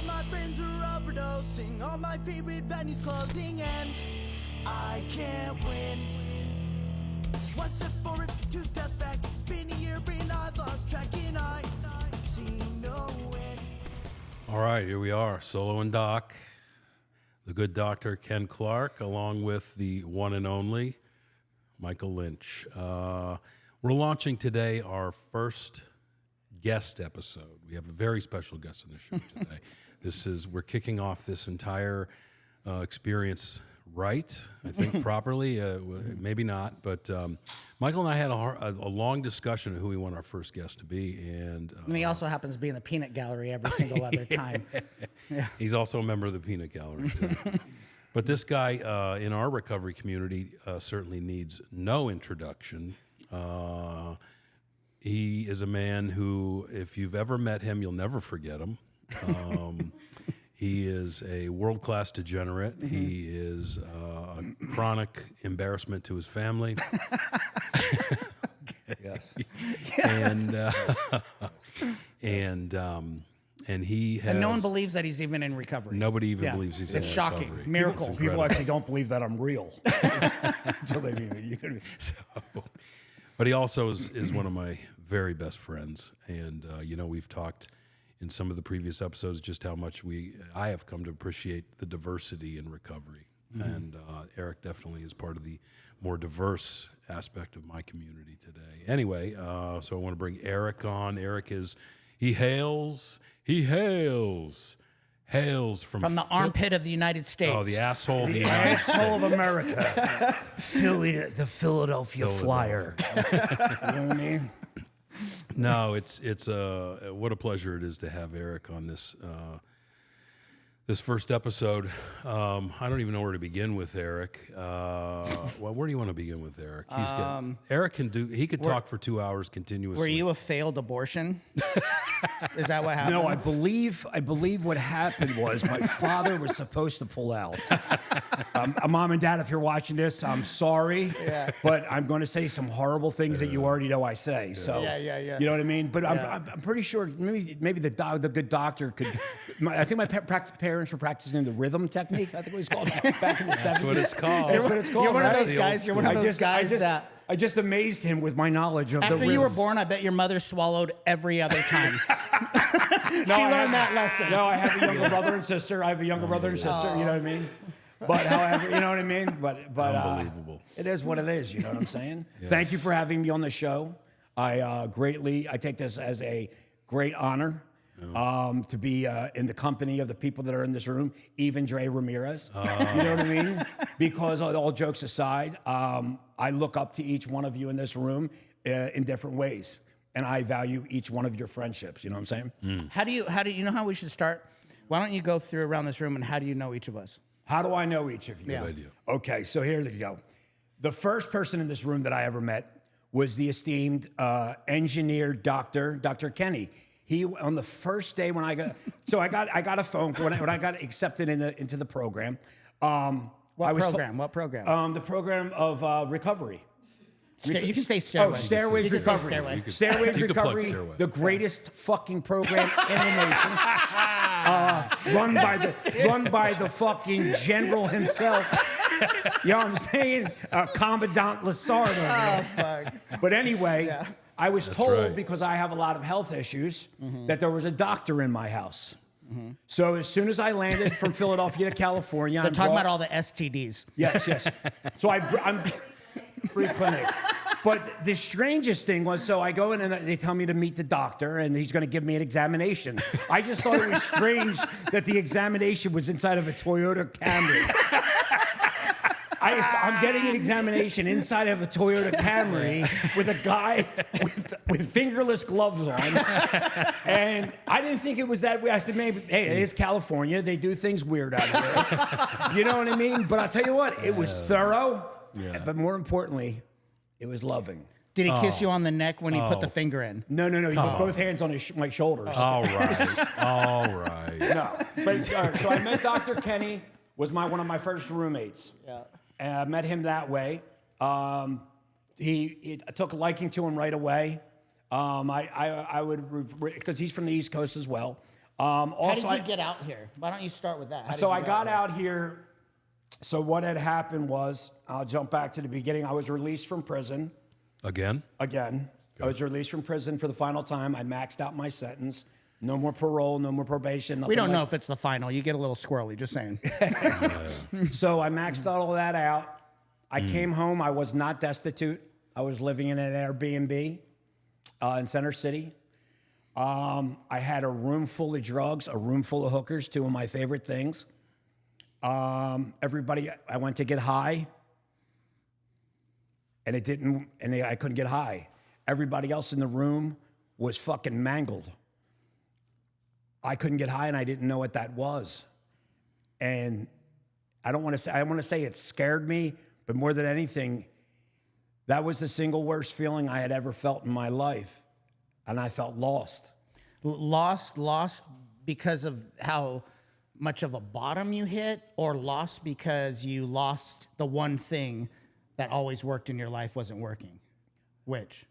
All my friends are overdosing, all my favorite venues closing, and I can't win. One step forward, two steps back. Been a year, been I lost track, and I see no end. All right, here we are, Solo and Doc. The good doctor, Ken Clark, along with the one and only Michael Lynch. We're launching today our first guest episode. We have a very special guest on the show today. We're kicking off this entire experience right, I think, properly. Maybe not, but Michael and I had a long discussion of who we want our first guest to be. And he also happens to be in the peanut gallery every single other time. Yeah. He's also a member of the peanut gallery. Exactly. But this guy in our recovery community certainly needs no introduction. He is a man who, if you've ever met him, you'll never forget him. He is a world-class degenerate. Mm-hmm. He is a chronic embarrassment to his family. Yes. And he has... And no one believes that he's even in recovery. Nobody even believes he's in recovery. It's shocking. Miracle. People actually don't believe that I'm real. Until they meet me. But he also is one of my very best friends. And, we've talked in some of the previous episodes just how much I have come to appreciate the diversity in recovery. Mm-hmm. And Eric definitely is part of the more diverse aspect of my community today. Anyway, so I want to bring Eric on. Eric hails from the armpit of the United States. Oh, the asshole of the United States. Asshole of America. the Philadelphia Flyer. You know what I mean? No, it's what a pleasure it is to have Eric on this first episode. I don't even know where to begin with Eric. Where do you want to begin with Eric? Eric could talk for 2 hours continuously. Were you a failed abortion? Is that what happened? No, I believe what happened was my father was supposed to pull out. Mom and Dad, if you're watching this, I'm sorry, but I'm going to say some horrible things that you already know I say. Yeah. So, you know what I mean? But I'm pretty sure maybe the good doctor could. I think my parents were practicing the rhythm technique. I think it was called back in the 70s. That's what it's called. You're one of those guys. You're one of those guys that. I just amazed him with my knowledge of the rhythms. After you were born, I bet your mother swallowed every other time. She learned that lesson. No, I have a younger brother and sister. You know what I mean? But however, you know what I mean? But unbelievable. It is what it is, you know what I'm saying? Yes. Thank you for having me on the show. I take this as a great honor. To be in the company of the people that are in this room, even Dre Ramirez. You know what I mean? Because all jokes aside, I look up to each one of you in this room in different ways, and I value each one of your friendships. You know what I'm saying? How do you know how we should start? Why don't you go through around this room and how do you know each of us? How do I know each of you? Yeah. Good idea. Okay, so here you go. The first person in this room that I ever met was the esteemed engineer, Dr. Kenny. He, on the first day when I got a phone call when I got accepted into the program. What program? The program of recovery. You can say Stairway. Stairways Recovery. Stairways Recovery, the greatest fucking program in the nation. Run by the fucking general himself. You know what I'm saying? Commandant Lassard over there. Fuck. But anyway, I was told, right, because I have a lot of health issues, that there was a doctor in my house. So as soon as I landed from Philadelphia to California, They're talking about all the STDs. Yes. So I'm free clinic. But the strangest thing was, so I go in and they tell me to meet the doctor and he's going to give me an examination. I just thought it was strange that the examination was inside of a Toyota Camry. I'm getting an examination inside of a Toyota Camry with a guy with fingerless gloves on. And I didn't think it was that way. I said, maybe, hey, it is California. They do things weird out here. You know what I mean? But I'll tell you what, it was thorough. Yeah. But more importantly, it was loving. Did he kiss you on the neck when he put the finger in? No. He put both hands on my shoulders. All right. No. But so I met Dr. Kenny, was one of my first roommates. Yeah. And I met him that way. I took a liking to him right away. I would, because he's from the East Coast as well. How did you get out here? Why don't you start with that? So I got out here. So what had happened was, I'll jump back to the beginning. I was released from prison. Again? Again. I was released from prison for the final time. I maxed out my sentence. No more parole, no more probation. We don't know if it's the final. You get a little squirrely, just saying. So I maxed all that out. I came home. I was not destitute. I was living in an Airbnb in Center City. I had a room full of drugs, a room full of hookers, two of my favorite things. Everybody, I went to get high, and I couldn't get high. Everybody else in the room was fucking mangled. I couldn't get high, and I didn't know what that was. And I want to say it scared me, but more than anything, that was the single worst feeling I had ever felt in my life. And I felt lost. Lost because of how much of a bottom you hit, or lost because you lost the one thing that always worked in your life wasn't working? Which?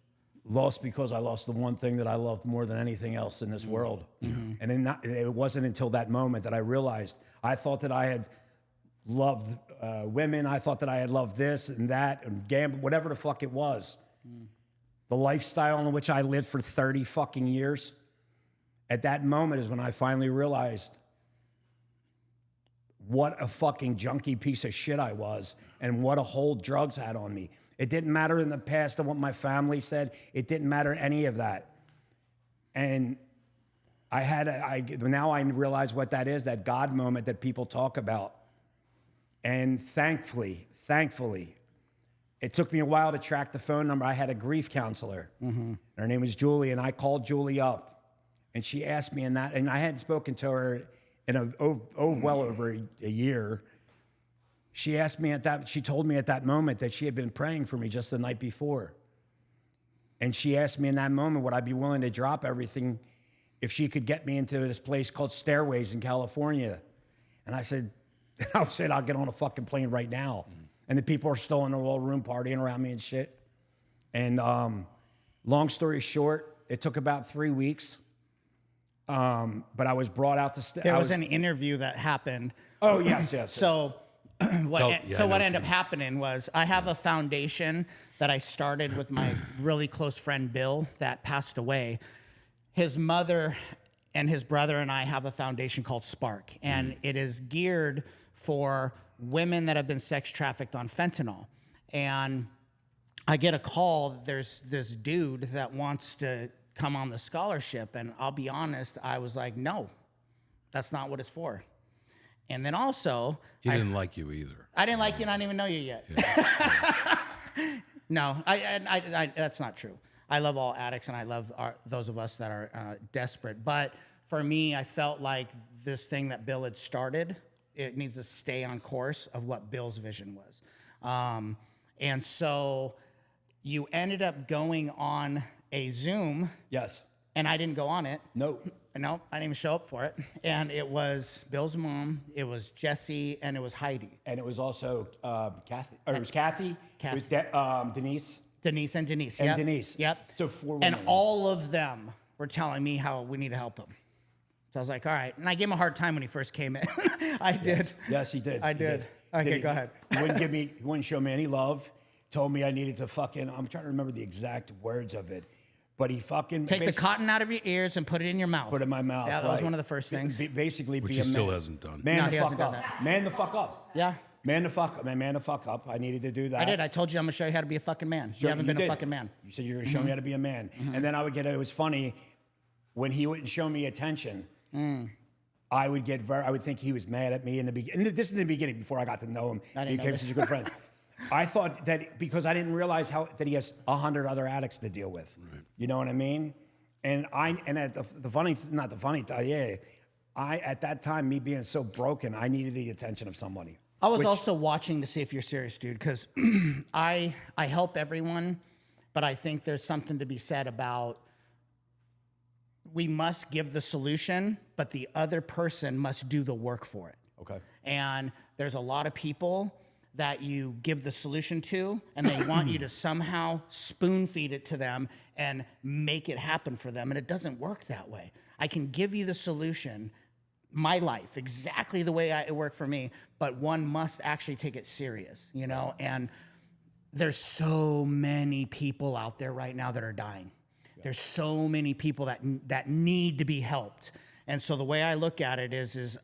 Lost because I lost the one thing that I loved more than anything else in this world. And then it wasn't until that moment that I realized, I thought that I had loved women. I thought that I had loved this and that and gamble, whatever the fuck it was. The lifestyle in which I lived for 30 fucking years. At that moment is when I finally realized what a fucking junkie piece of shit I was and what a hold drugs had on me. It didn't matter in the past and what my family said. It didn't matter any of that. And now I realize what that is, that God moment that people talk about. And thankfully, it took me a while to track the phone number. I had a grief counselor. Her name was Julie, and I called Julie up, and she asked me and I hadn't spoken to her in well over a year. She told me at that moment that she had been praying for me just the night before. And she asked me in that moment, would I be willing to drop everything if she could get me into this place called Stairways in California? And I said, I'll get on a fucking plane right now. And the people are still in the little room partying around me and shit. And long story short, it took about 3 weeks. But I was brought out to... There was an interview that happened. Oh, yes. So what ended up happening was, I have a foundation that I started with my really close friend Bill that passed away. His mother and his brother and I have a foundation called Spark, and it is geared for women that have been sex trafficked on fentanyl. And I get a call, there's this dude that wants to come on the scholarship, and I'll be honest, I was like, no, that's not what it's for. And then also... He didn't like you either. I didn't like you, and I didn't even know you yet. No, that's not true. I love all addicts, and I love those of us that are desperate. But for me, I felt like this thing that Bill had started, it needs to stay on course of what Bill's vision was. And so you ended up going on a Zoom. Yes. And I didn't go on it. No, I didn't even show up for it. And it was Bill's mom, it was Jesse, and it was Heidi. And it was also Kathy. Or it was Kathy. Kathy. It was Denise. Denise and Denise. And Yep. Denise. Yep. So 4 women. And all of them were telling me how we need to help him. So I was like, all right. And I gave him a hard time when he first came in. I did. Yes, he did. I did. Okay, go ahead. He wouldn't show me any love. Told me I needed to I'm trying to remember the exact words of it. But he fucking... Take the cotton out of your ears and put it in your mouth. Put it in my mouth. Yeah, that was one of the first things. Basically, Which be he a man. still hasn't done. Man No, the he fuck hasn't done up. that. Man the fuck up. Yeah. Man the fuck up. I needed to do that. I did. I told you I'm going to show you how to be a fucking man. You haven't been a fucking man. You said you were going to show me how to be a man. And then it was funny, when he wouldn't show me attention, I would think he was mad at me in the beginning. This is in the beginning, before I got to know him. I didn't know became this. such good friends. I thought that because I didn't realize that he has 100 other addicts to deal with. Right. You know what I mean? And at at that time, me being so broken, I needed the attention of somebody. I was also watching to see if you're serious, dude, because I help everyone, but I think there's something to be said about, we must give the solution, but the other person must do the work for it. Okay. And there's a lot of people that you give the solution to, and they want you to somehow spoon feed it to them and make it happen for them. And it doesn't work that way. I can give you the solution, my life, exactly the way it worked for me, but one must actually take it serious, you know? And there's so many people out there right now that are dying. Yeah. There's so many people that need to be helped. And so the way I look at it is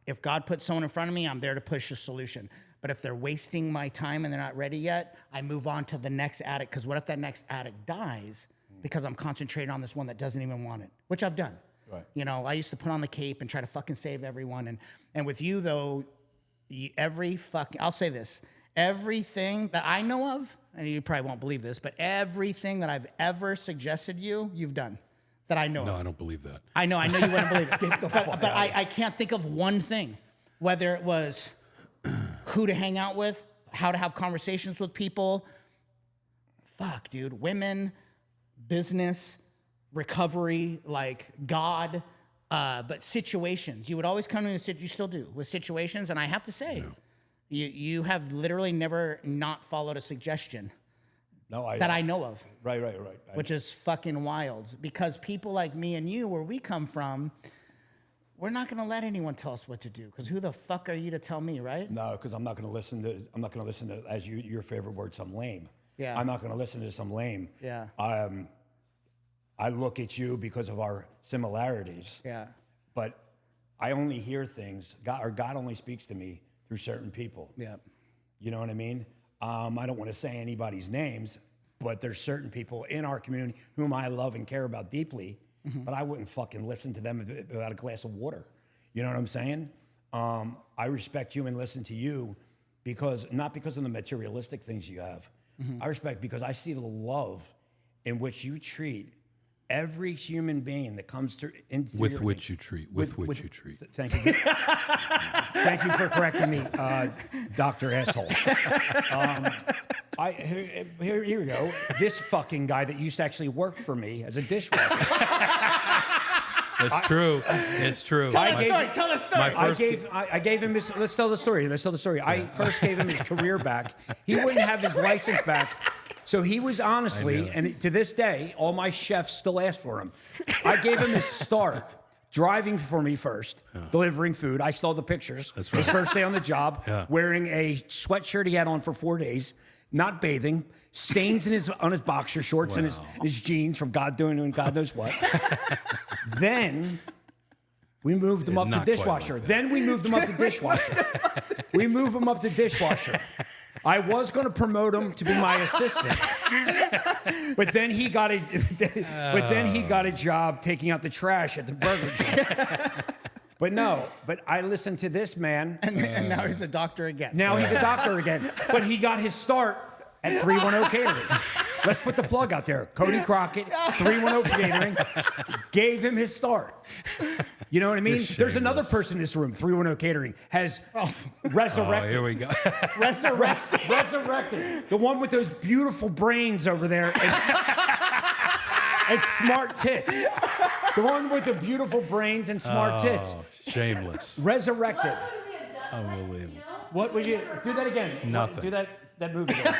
if God puts someone in front of me, I'm there to push a solution. But if they're wasting my time and they're not ready yet, I move on to the next addict. Because what if that next addict dies because I'm concentrating on this one that doesn't even want it, which I've done. Right. You know, I used to put on the cape and try to fucking save everyone. And with you, though, I'll say this, everything that I know of, and you probably won't believe this, but everything that I've ever suggested you've done. That I know. No, of. I don't believe that. I know you wouldn't believe it. But I can't think of one thing, whether it was who to hang out with, how to have conversations with people. Fuck, dude. Women, business, recovery, like God, but situations. You would always come to me and you still do, with situations. And I have to say, you have literally never not followed a suggestion. No, I know of. Right. Which is fucking wild. Because people like me and you, where we come from, we're not going to let anyone tell us what to do. Because who the fuck are you to tell me, right? No, because I'm not going to listen to, as your favorite word, some lame. Yeah. I'm not going to listen to some lame. Yeah. I look at you because of our similarities. Yeah. But I only hear things, God only speaks to me through certain people. Yeah. You know what I mean? I don't want to say anybody's names, but there's certain people in our community whom I love and care about deeply, but I wouldn't fucking listen to them about a glass of water. You know what I'm saying? I respect you and listen to you not because of the materialistic things you have. I respect because I see the love in which you treat every human being that comes through. With which you treat. Thank you. Thank you for correcting me, Dr. Asshole. Here we go. This fucking guy that used to actually work for me as a dishwasher. It's true. It's true. Tell the story. I gave him his. Let's tell the story. Yeah. I first gave him his career back. He wouldn't have his license back. So he was honestly, and to this day, all my chefs still ask for him. I gave him his start, driving for me first, delivering food. I stole the pictures. That's right. His first day on the job, wearing a sweatshirt he had on for 4 days, not bathing, stains on his boxer shorts and his jeans from God doing God knows what. Then we moved him up to dishwasher. Like then we moved him up to dishwasher. We moved him up to dishwasher. I was going to promote him to be my assistant, but then he got a job taking out the trash at the burger joint. But I listened to this man, and now he's a doctor again. But he got his start at 310 Catering. Let's put the plug out there. Cody Crockett, 310 Catering, gave him his start. You know what I mean? There's another person in this room, 310 Catering, has resurrected. Oh, here we go. Resurrected. The one with those beautiful brains over there and smart tits. The one with the beautiful brains and smart tits. Shameless. Resurrected. Unbelievable. What would you do that again? Nothing. Do that move again.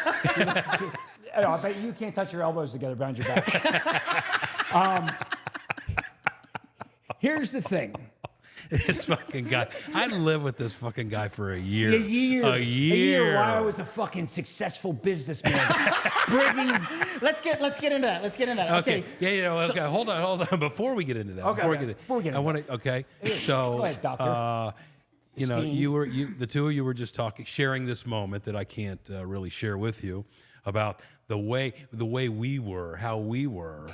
I bet you can't touch your elbows together behind your back. Here's the thing. This fucking guy. I lived with this fucking guy for a year. A year while I was a fucking successful businessman. Let's get into that. Okay. Yeah, okay. Hold on. Before we get into that. I want to. Okay. So. Go ahead, doctor. The two of you were just sharing this moment that I can't really share with you about the way we were, how we were.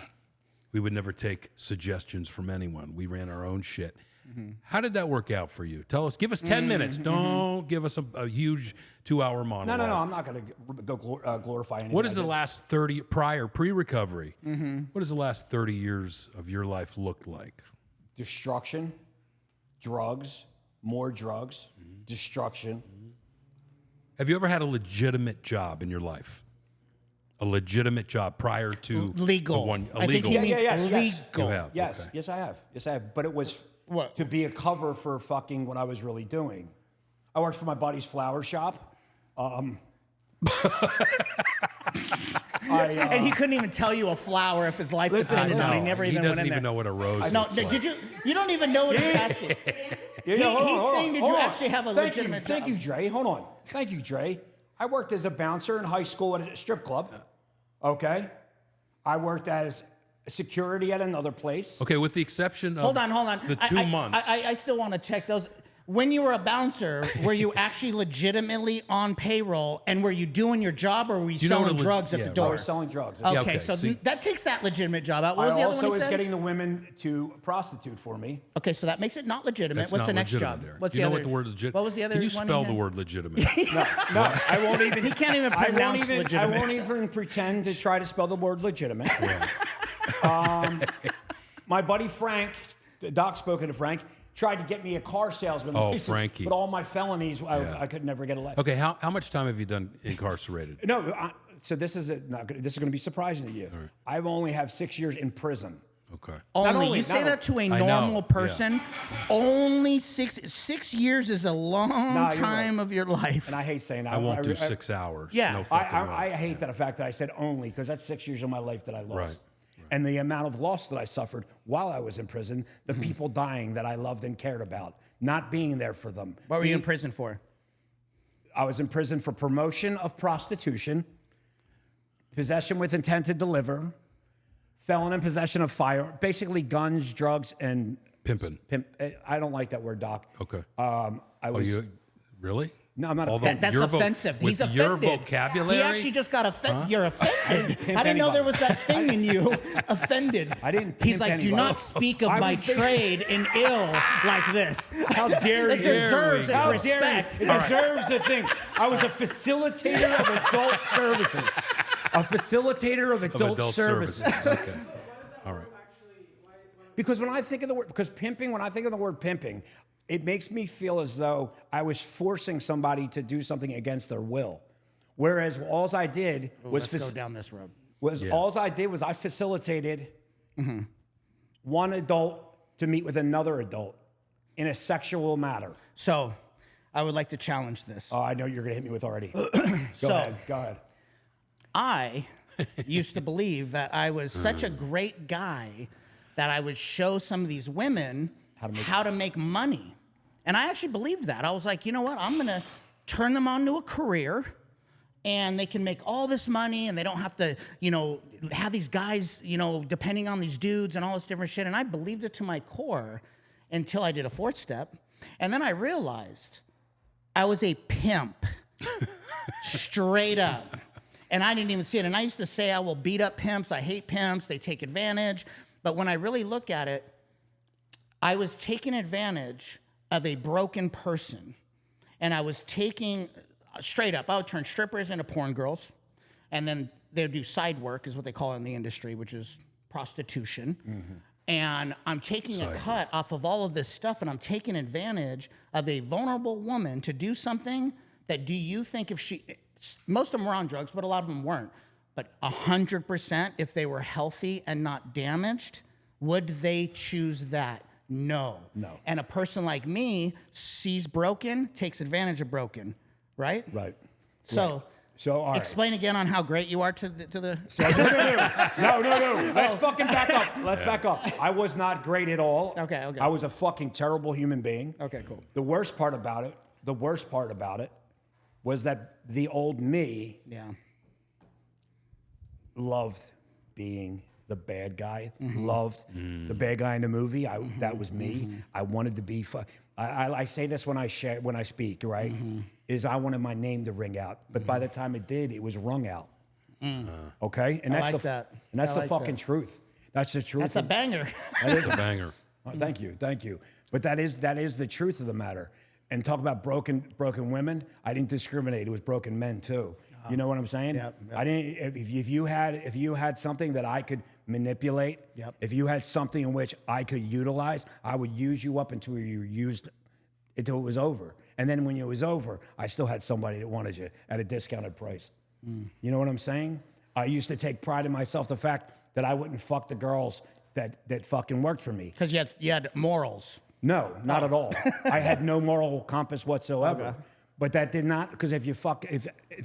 We would never take suggestions from anyone. We ran our own shit. Mm-hmm. How did that work out for you? Tell us. Give us 10 minutes. Don't give us a huge 2-hour monologue. No. I'm not going to go glorify anything. What is the last 30 pre-recovery? Mm-hmm. What does the last 30 years of your life looked like? Destruction, drugs, more drugs, destruction. Have you ever had a legitimate job in your life? A legitimate job prior to legal. I think he means legal. You have. Yes, okay. yes, I have. But it was to be a cover for fucking what I was really doing. I worked for my buddy's flower shop. And he couldn't even tell you a flower if his life depended on it. He never even went in there. He doesn't even know what a rose looks like. Did you? You don't even know what he's asking. He's saying, did you actually have a legitimate job? Thank you, Dre. Hold on. Thank you, Dre. I worked as a bouncer in high school at a strip club. Okay. I worked as security at another place. Okay, with the exception of hold on. the 2 months. I still want to check those. When you were a bouncer, were you actually legitimately on payroll, and were you doing your job, or were you selling drugs at the door? I was selling drugs. Okay, so that takes that legitimate job out. What was the other one he said? I also was getting the women to prostitute for me. Okay, so that makes it not legitimate. That's What's not the next legitimate, job? Eric. What's you the know other? what the word legitimate? What was the other? Can you one spell the word legitimate? No, I won't even. He can't even pronounce legitimate. I won't even pretend to try to spell the word legitimate. My buddy Frank, Doc spoken to Frank, tried to get me a car salesman license, Frankie. but all my felonies, I could never get a license. Okay, how much time have you done incarcerated? No, so this is going to be surprising to you. Right. I've only have 6 years in prison. Okay. You say that to a normal person. Yeah. Only 6 years is a long time of your life. And I hate saying that. I won't do 6 hours. Yeah. No I hate the fact that I said only, because that's 6 years of my life that I lost. Right. And the amount of loss that I suffered while I was in prison, the people dying that I loved and cared about, not being there for them. What were you in prison for? I was in prison for promotion of prostitution, possession with intent to deliver, felon in possession of fire, basically guns, drugs, and pimping. I don't like that word, Doc. Okay. Really? No, I'm not. That's offensive. He's offended. Your vocabulary. He actually just got offended. You're offended. I didn't know there was that thing in you. Offended. I didn't. He's like, anybody. do not speak of my trade in ill like this. How dare you? It deserves its respect. It deserves the thing. I was a facilitator of adult services. A facilitator of adult services. Okay. All right. Because when I think of the word, when I think of the word pimping, it makes me feel as though I was forcing somebody to do something against their will. Whereas all I did was let's go down this road. All I did was I facilitated one adult to meet with another adult in a sexual matter. So, I would like to challenge this. Oh, I know you're going to hit me with already. Go ahead. I used to believe that I was such a great guy that I would show some of these women how to make money. And I actually believed that. I was like, you know what? I'm going to turn them onto a career, and they can make all this money, and they don't have to, have these guys, depending on these dudes and all this different shit. And I believed it to my core until I did a fourth step. And then I realized I was a pimp, straight up. And I didn't even see it. And I used to say I will beat up pimps. I hate pimps. They take advantage. But when I really look at it, I was taking advantage of a broken person. And I was taking, straight up, I would turn strippers into porn girls. And then they would do side work, is what they call it in the industry, which is prostitution. Mm-hmm. And I'm taking a cut off of all of this stuff, and I'm taking advantage of a vulnerable woman to do something that, do you think if she, most of them were on drugs, but a lot of them weren't. But 100%, if they were healthy and not damaged, would they choose that? No. And a person like me sees broken, takes advantage of broken, right? Right. So, all right. Explain again on how great you are to the. So, no. Let's fucking back up. Let's back up. I was not great at all. Okay. I was a fucking terrible human being. Okay, cool. The worst part about it was that the old me loved being the bad guy, loved the bad guy in the movie. That was me. I wanted to be I say this when I speak, right? Is I wanted my name to ring out. But by the time it did, it was rung out. Okay? And that's that. And that's the fucking truth. That's the truth. That's a banger. That is a banger. Oh, thank you. But that is the truth of the matter. And talk about broken women. I didn't discriminate. It was broken men too. You know what I'm saying? Yep. I didn't. If you had something that I could manipulate, if you had something in which I could utilize, I would use you up until it was over. And then when it was over, I still had somebody that wanted you at a discounted price. You know what I'm saying? I used to take pride in myself, the fact that I wouldn't fuck the girls that fucking worked for me. Because you had morals. No, not at all. I had no moral compass whatsoever. Okay. But that did not, because if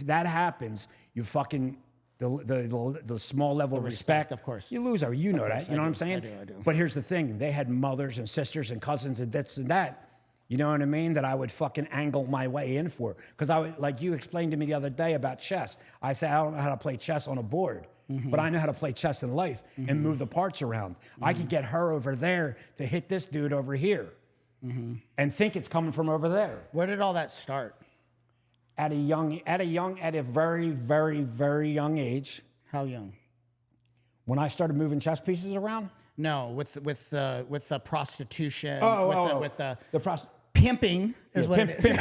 that happens, you fucking the small level of respect, of course. you lose. You know that. You know what I'm saying? I do. But here's the thing: they had mothers and sisters and cousins and this and that. You know what I mean? That I would fucking angle my way in for. Because I would, like you explained to me the other day about chess. I say I don't know how to play chess on a board, but I know how to play chess in life and move the parts around. I could get her over there to hit this dude over here, and think it's coming from over there. Where did all that start? At a very, very, very young age. How young? When I started moving chess pieces around. No, with the prostitution. With the pimping is what it is.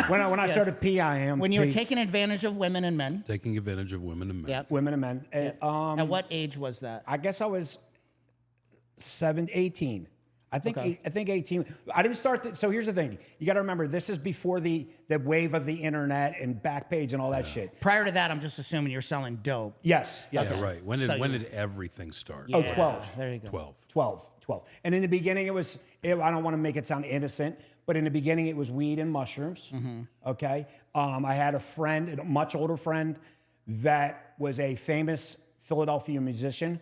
When I started PIM. When you were taking advantage of women and men. Taking advantage of women and men. Yep. Women and men. Yep. At what age was that? I guess I was 18. I think 18. I didn't start. So here's the thing: you got to remember, this is before the wave of the internet and Backpage and all that shit. Prior to that, I'm just assuming you're selling dope. Yes. Yeah, right. When did everything start? Yeah, 12. There you go. 12. And in the beginning, I don't want to make it sound innocent, but in the beginning, it was weed and mushrooms. Okay. I had a friend, a much older friend, that was a famous Philadelphia musician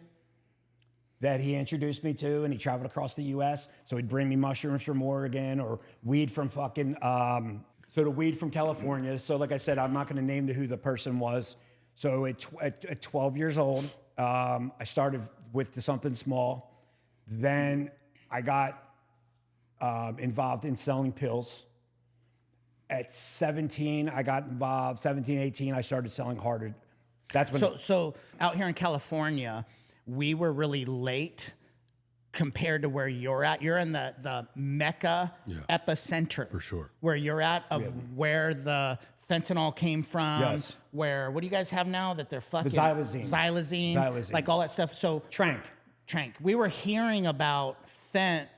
that he introduced me to, and he traveled across the U.S. So he'd bring me mushrooms from Oregon or weed from the weed from California. So like I said, I'm not going to name who the person was. So at 12 years old, I started with something small. Then I got involved in selling pills. At 17, I got involved. 17, 18, I started selling harder. That's when. So out here in California, we were really late compared to where you're at. You're in the Mecca epicenter. For sure. Where you're at where the fentanyl came from. Yes. Where, what do you guys have now that they're fucking? The xylazine. Like all that stuff. So Trank. We were hearing about fent,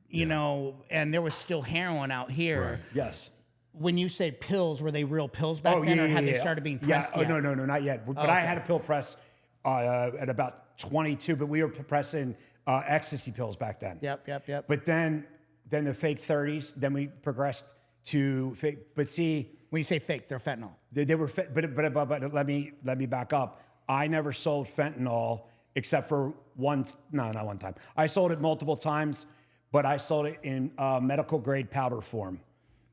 you know, and there was still heroin out here. Right. Yes. When you say pills, were they real pills back then, or had they started being pressed yet? No, not yet. But I had a pill press at about 22, but we were pressing ecstasy pills back then. Yep. But then the fake 30s, then we progressed to fake. But see, when you say fake, they're fentanyl. They were, but let me back up. I never sold fentanyl except for not one time. I sold it multiple times, but I sold it in medical grade powder form.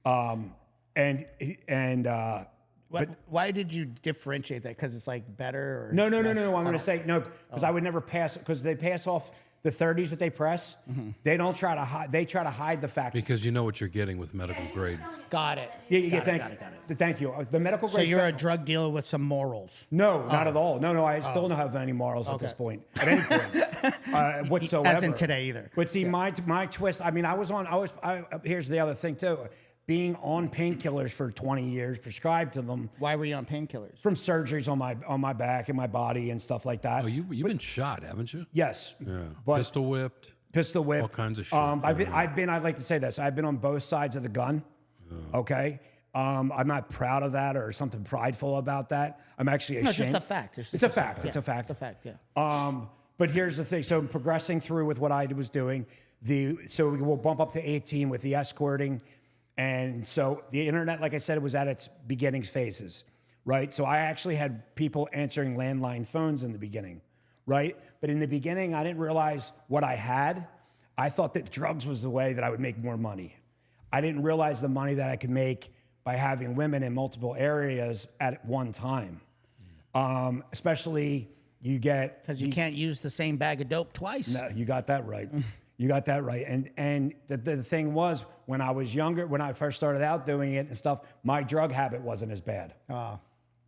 Why did you differentiate that? Because it's like better? Or No. I'm going to say no, because I would never pass it, because they pass off the 30s that they press. They don't try to hide. They try to hide the fact. Because you know what you're getting with medical grade. Got it. Got it. Thank you. The medical grade. So you're a drug dealer with some morals? No, not at all. No. I still don't have any morals at this point. At any point, whatsoever. As in today either. But see, my twist. I mean, here's the other thing too. Being on painkillers for 20 years, prescribed to them. Why were you on painkillers? From surgeries on my back and my body and stuff like that. Oh, you've been shot, haven't you? Yes. Yeah. But Pistol whipped. All kinds of shit. I'd like to say this. I've been on both sides of the gun. Yeah. Okay. I'm not proud of that or something prideful about that. I'm actually ashamed. No, it's just a fact. It's a fact. It's a fact. It's a fact. Yeah. But here's the thing. So progressing through with what I was doing, so we'll bump up to 18 with the escorting. And so the internet, like I said, it was at its beginning phases, right? So I actually had people answering landline phones in the beginning, right? But in the beginning, I didn't realize what I had. I thought that drugs was the way that I would make more money. I didn't realize the money that I could make by having women in multiple areas at one time. Especially you get... Because you can't use the same bag of dope twice. No, you got that right. You got that right. And the thing was, when I was younger, when I first started out doing it and stuff, my drug habit wasn't as bad.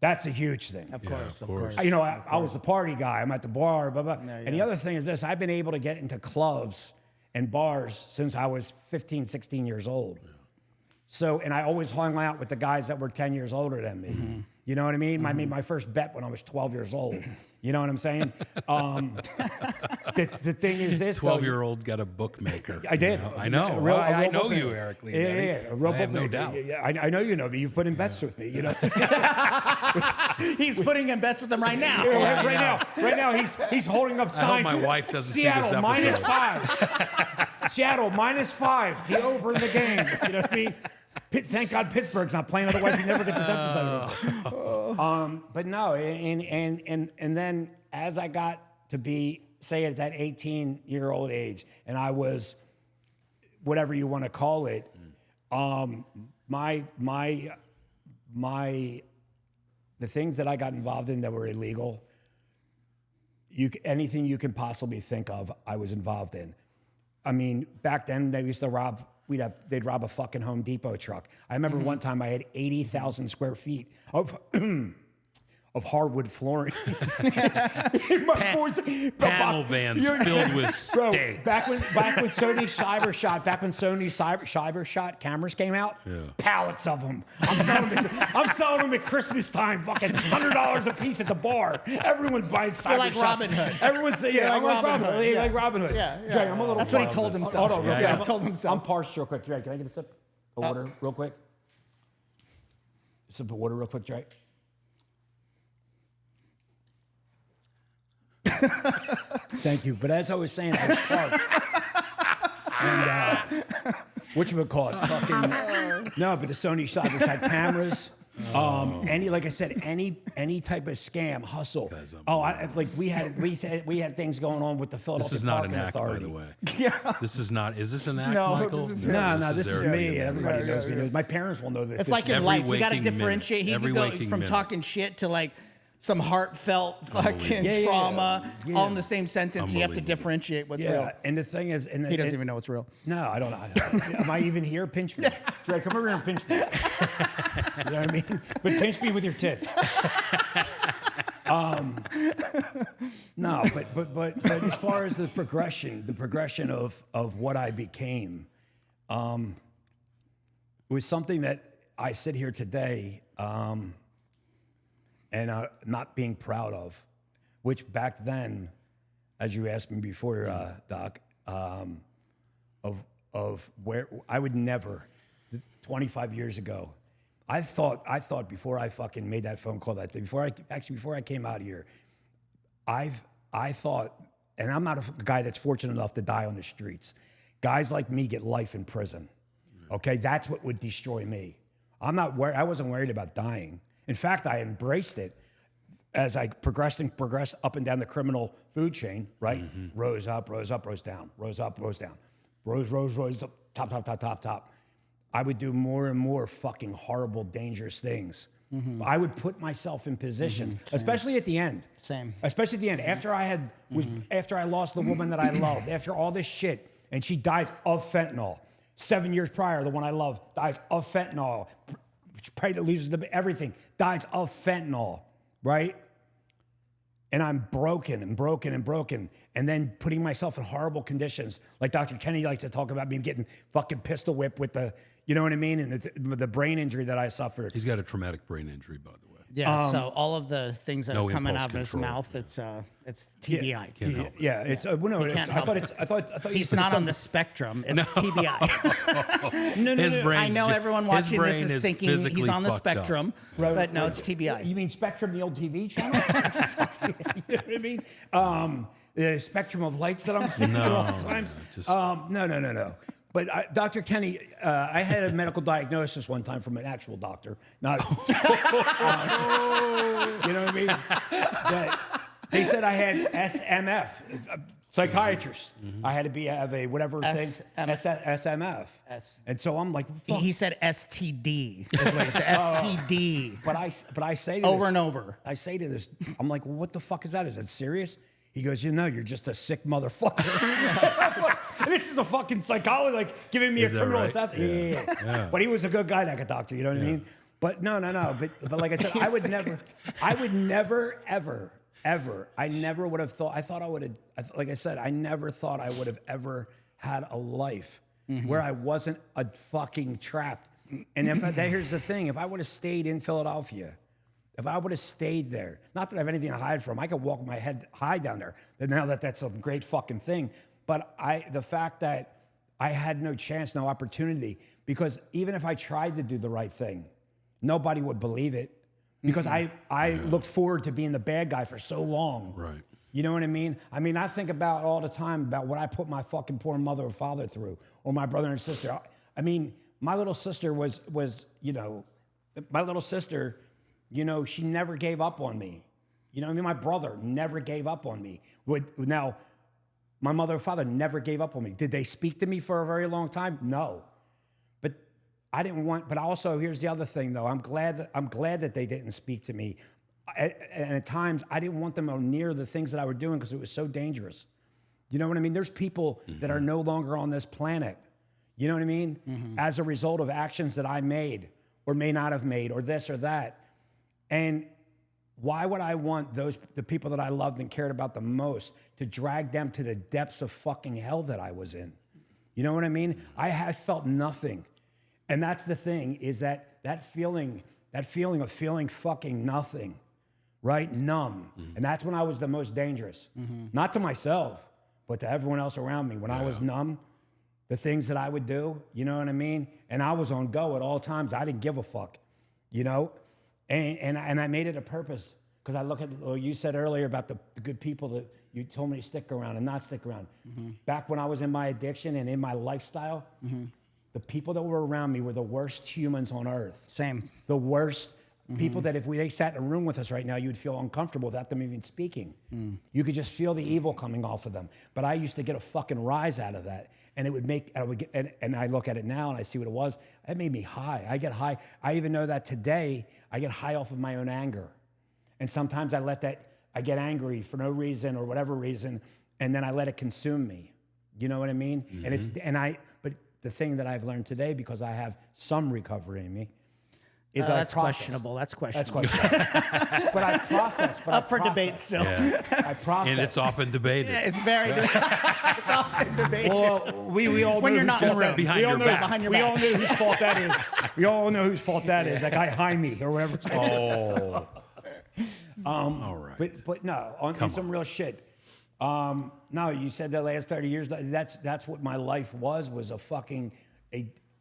That's a huge thing. Of course. You know, I was the party guy. I'm at the bar, blah, blah. Yeah. And the other thing is this, I've been able to get into clubs and bars since I was 15, 16 years old. Yeah. So, and I always hung out with the guys that were 10 years older than me. Mm-hmm. You know what I mean? I made my first bet when I was 12 years old. You know what I'm saying? The thing is this: 12-year-old got a bookmaker. I did. I know. I know you, Eric Leonetti. Yeah. A real I have no bookmaker. doubt. Yeah, I know you know me. You've put in bets with me. You know. He's putting in bets with them right now. Right now, he's holding up signs. I hope my wife doesn't Seattle, see this episode. -5. Seattle -5. The over in the game. You know what I mean? Thank God Pittsburgh's not playing, otherwise we never get this episode over. But no, and then as I got to be, say at that 18-year-old age, and I was, whatever you want to call it, the things that I got involved in that were illegal, anything you can possibly think of, I was involved in. I mean, back then they used to rob. They'd rob a fucking Home Depot truck. I remember one time I had 80,000 square feet of hardwood flooring. Panel vans filled with steaks. Back when Sony Cyber Shot cameras came out, pallets of them. I'm selling them at Christmas time, fucking $100 a piece at the bar. Everyone's buying Cyber like Shot. Robin Hood. Everyone's saying, yeah, I'm like Robin Hood. Like Robin Hood. Yeah. Dre, I'm a little. That's what he told himself. Hold on, He told himself. I'm parched real quick. Dre, can I get a sip of water real quick? A sip of water real quick, Dre. Thank you. But as I was saying, I was parked. And whatchamacallit? Fucking no, but the Sony Cyber Shot cameras. Like I said, any type of scam, hustle. We had things going on with the Philadelphia This is not Parking an act, Authority. by the way. Yeah. This is not. Is this an act, No, Michael? this is This is Eric me. Leonetti. Everybody knows me. My parents will know this. It's like in every life, we got to waking differentiate. minute. He Every could go waking from minute. talking shit to like some heartfelt fucking trauma, all in the same sentence. You have to differentiate what's real. And the thing is, He doesn't even know what's real. No, I don't know. Am I even here? Pinch me. Dre, come over here and pinch me. You know what I mean? But pinch me with your tits. No, but as far as the progression of what I became, it was something that I sit here today and not being proud of, which back then, as you asked me before, Doc, of where I would never, 25 years ago, I thought before I fucking made that phone call that day, before I came out here, I thought, and I'm not a guy that's fortunate enough to die on the streets. Guys like me get life in prison. Okay, that's what would destroy me. I wasn't worried about dying. In fact, I embraced it as I progressed up and down the criminal food chain, right? Mm-hmm. Rose up, rose down, rose up, rose down, rose up, top. I would do more and more fucking horrible, dangerous things. Mm-hmm. I would put myself in position, especially at the end. Same. Especially at the end. After I lost the woman that I loved, after all this shit, and she dies of fentanyl. 7 years prior, the one I loved dies of fentanyl. Prayed to loses everything, dies of fentanyl, right? And I'm broken. And then putting myself in horrible conditions. Like Dr. Kenny likes to talk about me getting fucking pistol whipped with the, you know what I mean? And the brain injury that I suffered. He's got a traumatic brain injury, by the way. Yeah, so all of the things that are coming out of his control. mouth, it's TBI. I thought He's not on the spectrum. It's TBI. No. I know everyone watching this is thinking he's on the spectrum, but no, it's TBI. You mean Spectrum, the old TV channel? You know what I mean? The spectrum of lights that I'm seeing at all times. No. But Dr. Kenny, I had a medical diagnosis one time from an actual doctor, not. You know what I mean? That they said I had SMF, psychiatrist. Mm-hmm. I had to have a whatever thing, SMF. And so I'm like, fuck. He said STD. Is what he said. STD. But I say to over this, and over. I say to this, I'm like, well, what the fuck is that? Is that serious? He goes, you're just a sick motherfucker. And this is a fucking psychologist, like giving me a criminal assessment. Yeah. But he was a good guy, like a doctor. You know what I mean? But no. But like I said, I would never, ever. I never would have thought. I never thought I would have ever had a life where I wasn't a fucking trapped. And here's the thing: if I would have stayed in Philadelphia. If I would have stayed there, not that I have anything to hide from, I could walk my head high down there. And now that's a great fucking thing. But the fact that I had no chance, no opportunity, because even if I tried to do the right thing, nobody would believe it. Because I looked forward to being the bad guy for so long. Right. You know what I mean? I think about all the time about what I put my fucking poor mother or father through, or my brother and sister. I mean, my little sister was, my little sister, she never gave up on me. My brother never gave up on me. Now, my mother and father never gave up on me. Did they speak to me for a very long time? No. But I didn't want, but also here's the other thing though. I'm glad that they didn't speak to me. And at times I didn't want them near the things that I were doing because it was so dangerous. You know what I mean? There's people that are no longer on this planet. You know what I mean? As a result of actions that I made or may not have made or this or that. And why would I want the people that I loved and cared about the most to drag them to the depths of fucking hell that I was in? You know what I mean? I have felt nothing. And that's the thing, is that feeling of feeling fucking nothing, right? Numb. And that's when I was the most dangerous. Not to myself, but to everyone else around me. When I was numb, the things that I would do, you know what I mean? And I was on go at all times. I didn't give a fuck, And I made it a purpose because I look at what you said earlier about the good people that you told me to stick around and not stick around. Back when I was in my addiction and in my lifestyle, the people that were around me were the worst humans on earth. Same. The worst people that if they sat in a room with us right now, you'd feel uncomfortable without them even speaking. You could just feel the evil coming off of them. But I used to get a fucking rise out of that. And it would make, and I look at it now and I see what it was. It made me high. I get high. I even know that today I get high off of my own anger. And sometimes I get angry for no reason or whatever reason, and then I let it consume me. You know what I mean? But the thing that I've learned today, because I have some recovery in me, is that's questionable. That's questionable. But I process. Up for debate still. Yeah. I process. And it's often debated. It's very. It's often debated. Well, we all when know you're not in the room. behind your back. Behind your we back. all know whose fault that is. We all know whose fault that is. That guy Jaime or whatever. Oh. All right. But no, on some real shit. No, you said the last 30 years. That's what my life was a fucking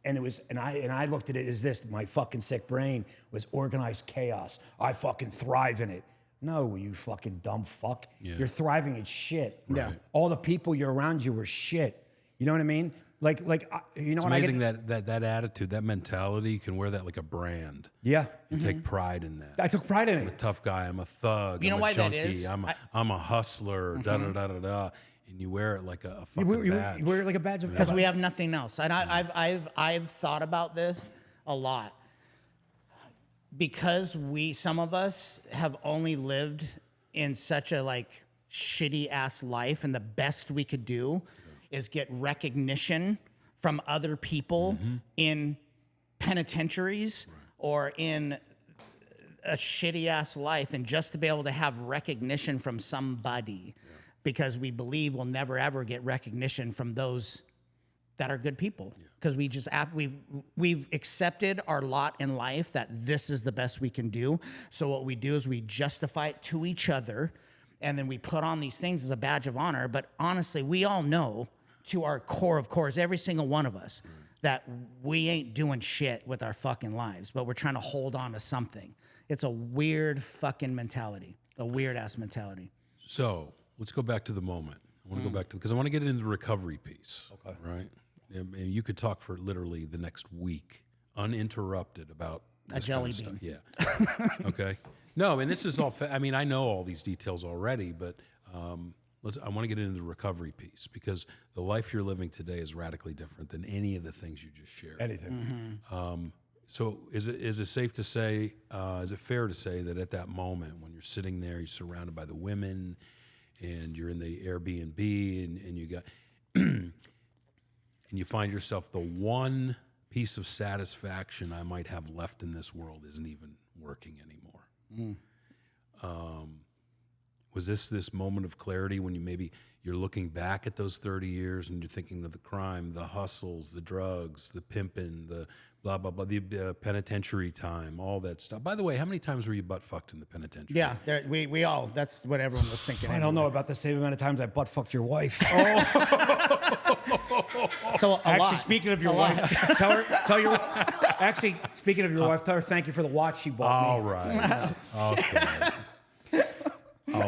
and it was, and I looked at it as this: my fucking sick brain was organized chaos. I fucking thrive in it. No, you fucking dumb fuck. Yeah. You're thriving in shit. Right. Yeah. All the people you're around you were shit. You know what I mean? Like you know It's what amazing that attitude, that mentality, you can wear that like a brand. Yeah. And take pride in that. I took pride in I'm a it. tough guy. I'm a thug. You know I'm a why that junkie, is? I'm a hustler. Da da da da da. And you wear it like a fucking badge. You wear it like a badge of Because we have nothing else. And I've thought about this a lot. Because some of us have only lived in such a shitty ass life, and the best we could do is get recognition from other people in penitentiaries or in a shitty ass life, and just to be able to have recognition from somebody. Because we believe we'll never ever get recognition from those that are good people. Because we've accepted our lot in life that this is the best we can do. So what we do is we justify it to each other, and then we put on these things as a badge of honor. But honestly, we all know to our core of cores, every single one of us, that we ain't doing shit with our fucking lives, but we're trying to hold on to something. It's a weird fucking mentality, a weird ass mentality. So let's go back to the moment. I want to go back to, because I want to get into the recovery piece. Okay. Right? And you could talk for literally the next week, uninterrupted, about this a jelly kind of bean. Stuff. Yeah. Okay. No, and this is all, I mean, I know all these details already, but I want to get into the recovery piece, because the life you're living today is radically different than any of the things you just shared. Anything. So is it safe to say, is it fair to say that at that moment when you're sitting there, you're surrounded by the women, and you're in the Airbnb, and you got, and you find yourself, the one piece of satisfaction I might have left in this world isn't even working anymore. Was this moment of clarity when you're looking back at those 30 years and you're thinking of the crime, the hustles, the drugs, the pimping, the blah, blah, blah, the penitentiary time, all that stuff. By the way, how many times were you butt fucked in the penitentiary? Yeah, we all, that's what everyone was thinking. I don't know about the same amount of times I butt fucked your wife. So actually, speaking of your wife, actually, speaking of your wife, tell her thank you for the watch she bought me. All right. Okay.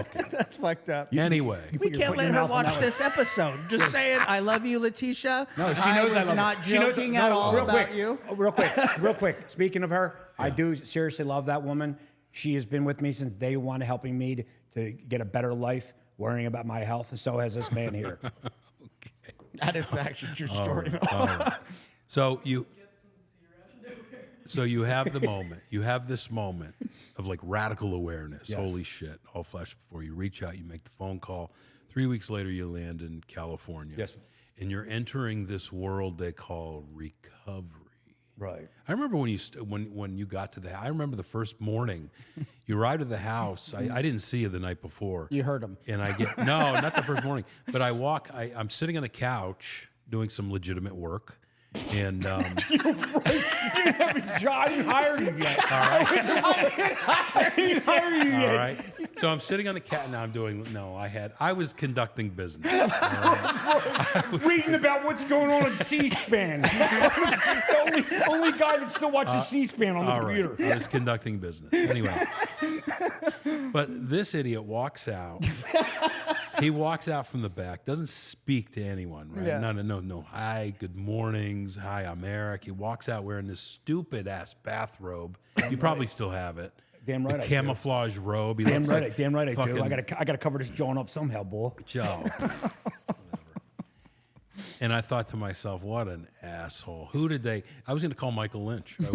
Okay. That's fucked up. Anyway. We can't let her watch this episode. Just saying, I love you, Letitia. No, she knows I was not her. She knows- joking no, at all real about quick, you. Real quick. Speaking of her, I do seriously love that woman. She has been with me since day one, helping me to get a better life, worrying about my health, and so has this man here. That is actually a true story. So you have the moment. You have this moment of like radical awareness. Yes. Holy shit! All flash before you reach out. You make the phone call. 3 weeks later, you land in California. Yes. And you're entering this world they call recovery. Right. I remember when you got to I remember the first morning, you arrived at the house. I didn't see you the night before. You heard him. And I get no, not the first morning. But I'm sitting on the couch doing some legitimate work. And You're right. You haven't hired you yet. all right, I didn't hire you yet. all right. So I'm sitting on the cat. Now I was conducting business. All right? Reading about what's going on C-SPAN. the only guy that still watches C-SPAN on the All computer. right. I was conducting business. Anyway. But this idiot walks out. He walks out from the back, doesn't speak to anyone, right? Yeah. No. Hi, good mornings. Hi, I'm Eric. He walks out wearing this stupid ass bathrobe. You probably still have it. Damn right The I do. camouflage robe. He Damn looks right, like damn right I do. fucking I gotta cover this joint up somehow, boy. Joe. And I thought to myself, what an asshole. I was going to call Michael Lynch. I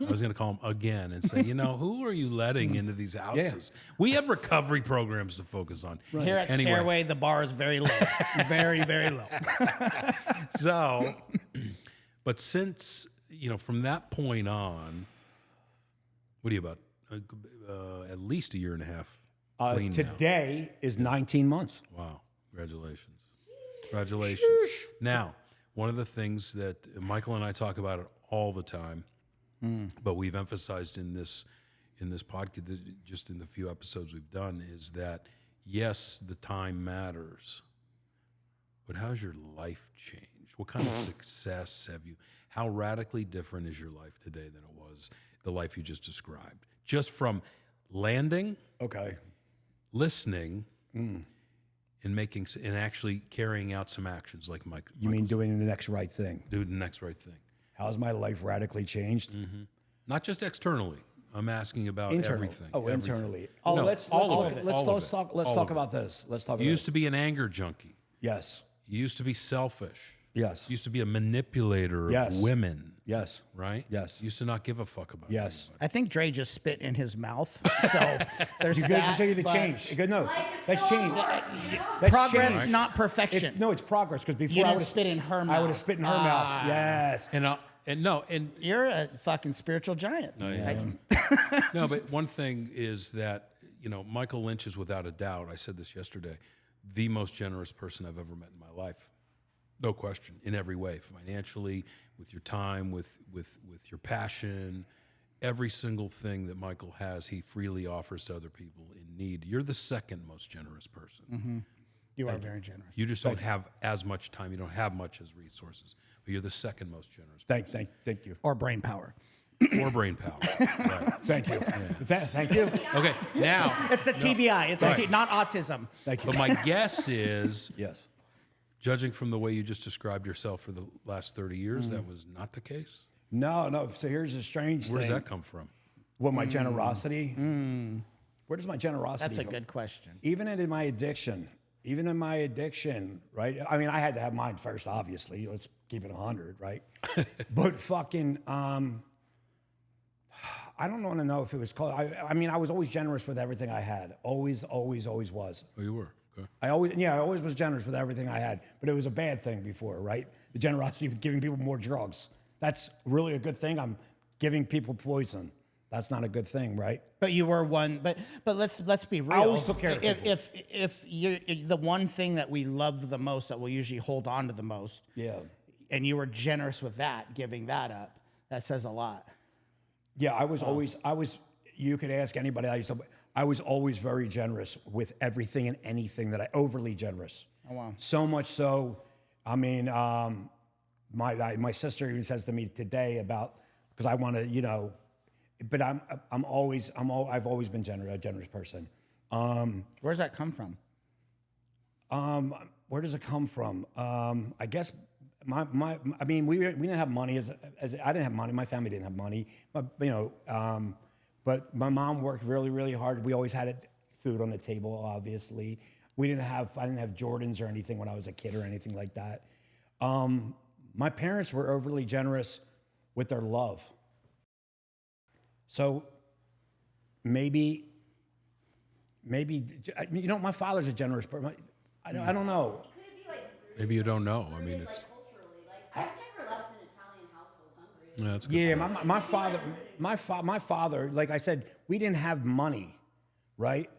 was going to call him again and say, who are you letting into these houses? We have recovery programs to focus on. Here at Anyway. Stairway, the bar is very low. Very, very low. So, but since, from that point on, what are you about? At least a year and a half clean now. Today is 19 months. Wow. Congratulations. Congratulations. Now, one of the things that Michael and I talk about it all the time, but we've emphasized in this podcast, just in the few episodes we've done, is that yes, the time matters, but how's your life changed? What kind of success have you? How radically different is your life today than it was the life you just described? Just from landing, Okay. listening, and actually carrying out some actions like Mike. You mean doing the next right thing? do the next right thing, How's my life radically changed? not just externally. I'm asking about Internal. everything. Oh, everything. internally. All of let's it. All talk. of it. Let's All of talk. it. Let's All talk of about this. Let's talk about You used this. to be an anger junkie. Yes. You used to be selfish. Yes. You used to be a manipulator Yes. of women. Yes. Right? Yes. You used to not give a fuck about Yes. I think Dre just spit in his mouth. So there's You guys that. show you the but change. Good, no, that's change. That's Progress, change. not perfection. No, it's progress because before You I didn't would have spit in her I would mouth. have spit in her mouth. Yes. And You're a fucking spiritual giant. no, but one thing is that, Michael Lynch is without a doubt, I said this yesterday, the most generous person I've ever met in my life. No question, in every way, financially, with your time, with your passion, every single thing that Michael has, he freely offers to other people in need. You're the second most generous person. You are very generous. You just don't have as much time. You don't have much as resources, but you're the second most generous Thank you. Or brain power. or brain power. Right. Thank you. Thank you. Okay, now, It's a TBI. It's not autism. Thank you. but my guess is, Yes. judging from the way you just described yourself for the last 30 years, that was not the case. No. So here's the strange Where does thing. that come from? What, my generosity? Where does my generosity That's a go? good question. Even in my addiction, right? I mean, I had to have mine first, obviously. Let's keep it 100, right? But fucking, I don't want to know if it was called. I mean, I was always generous with everything I had. Always was. Oh, you were? Okay. I always was generous with everything I had. But it was a bad thing before, right? The generosity with giving people more drugs. That's really a good thing. I'm giving people poison. That's not a good thing, right? But you were one. But let's be real. always took care of people. If you're the one thing that we love the most, that we'll usually hold on to the most. Yeah. And you were generous with that, giving that up. That says a lot. Yeah, I was always, you could ask anybody, I was always very generous with everything and anything overly generous. Oh, wow. So much so, I mean, my sister even says to me today about, because I want to, but I've always been a generous person. Where does that come from? Where does it come from? I guess I mean, we didn't have money as I didn't have money. My family didn't have money, but but my mom worked really, really hard. We always had food on the table, obviously. I didn't have Jordans or anything when I was a kid or anything like that. My parents were overly generous with their love. So maybe, my father's a generous person. I don't know. Could it be like Maybe you don't know. I mean, rooted, it's like culturally? Like I've never left an Italian household hungry. yeah, that's a good. Yeah, my father, like I said, we didn't have money, right?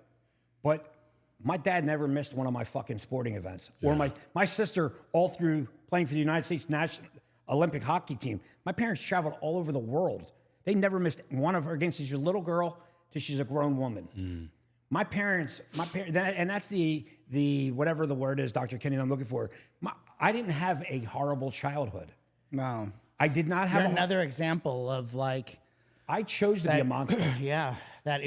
But my dad never missed one of my fucking sporting events. Or my sister, all through playing for the United States national Olympic hockey team. My parents traveled all over the world. They never missed one of her games. She's a little girl till she's a grown woman. My parents, and that's the whatever the word is, Dr. Kenny, I'm looking for. I didn't have a horrible childhood. No. I did not have You're another example of like, I chose to be a monster. yeah, that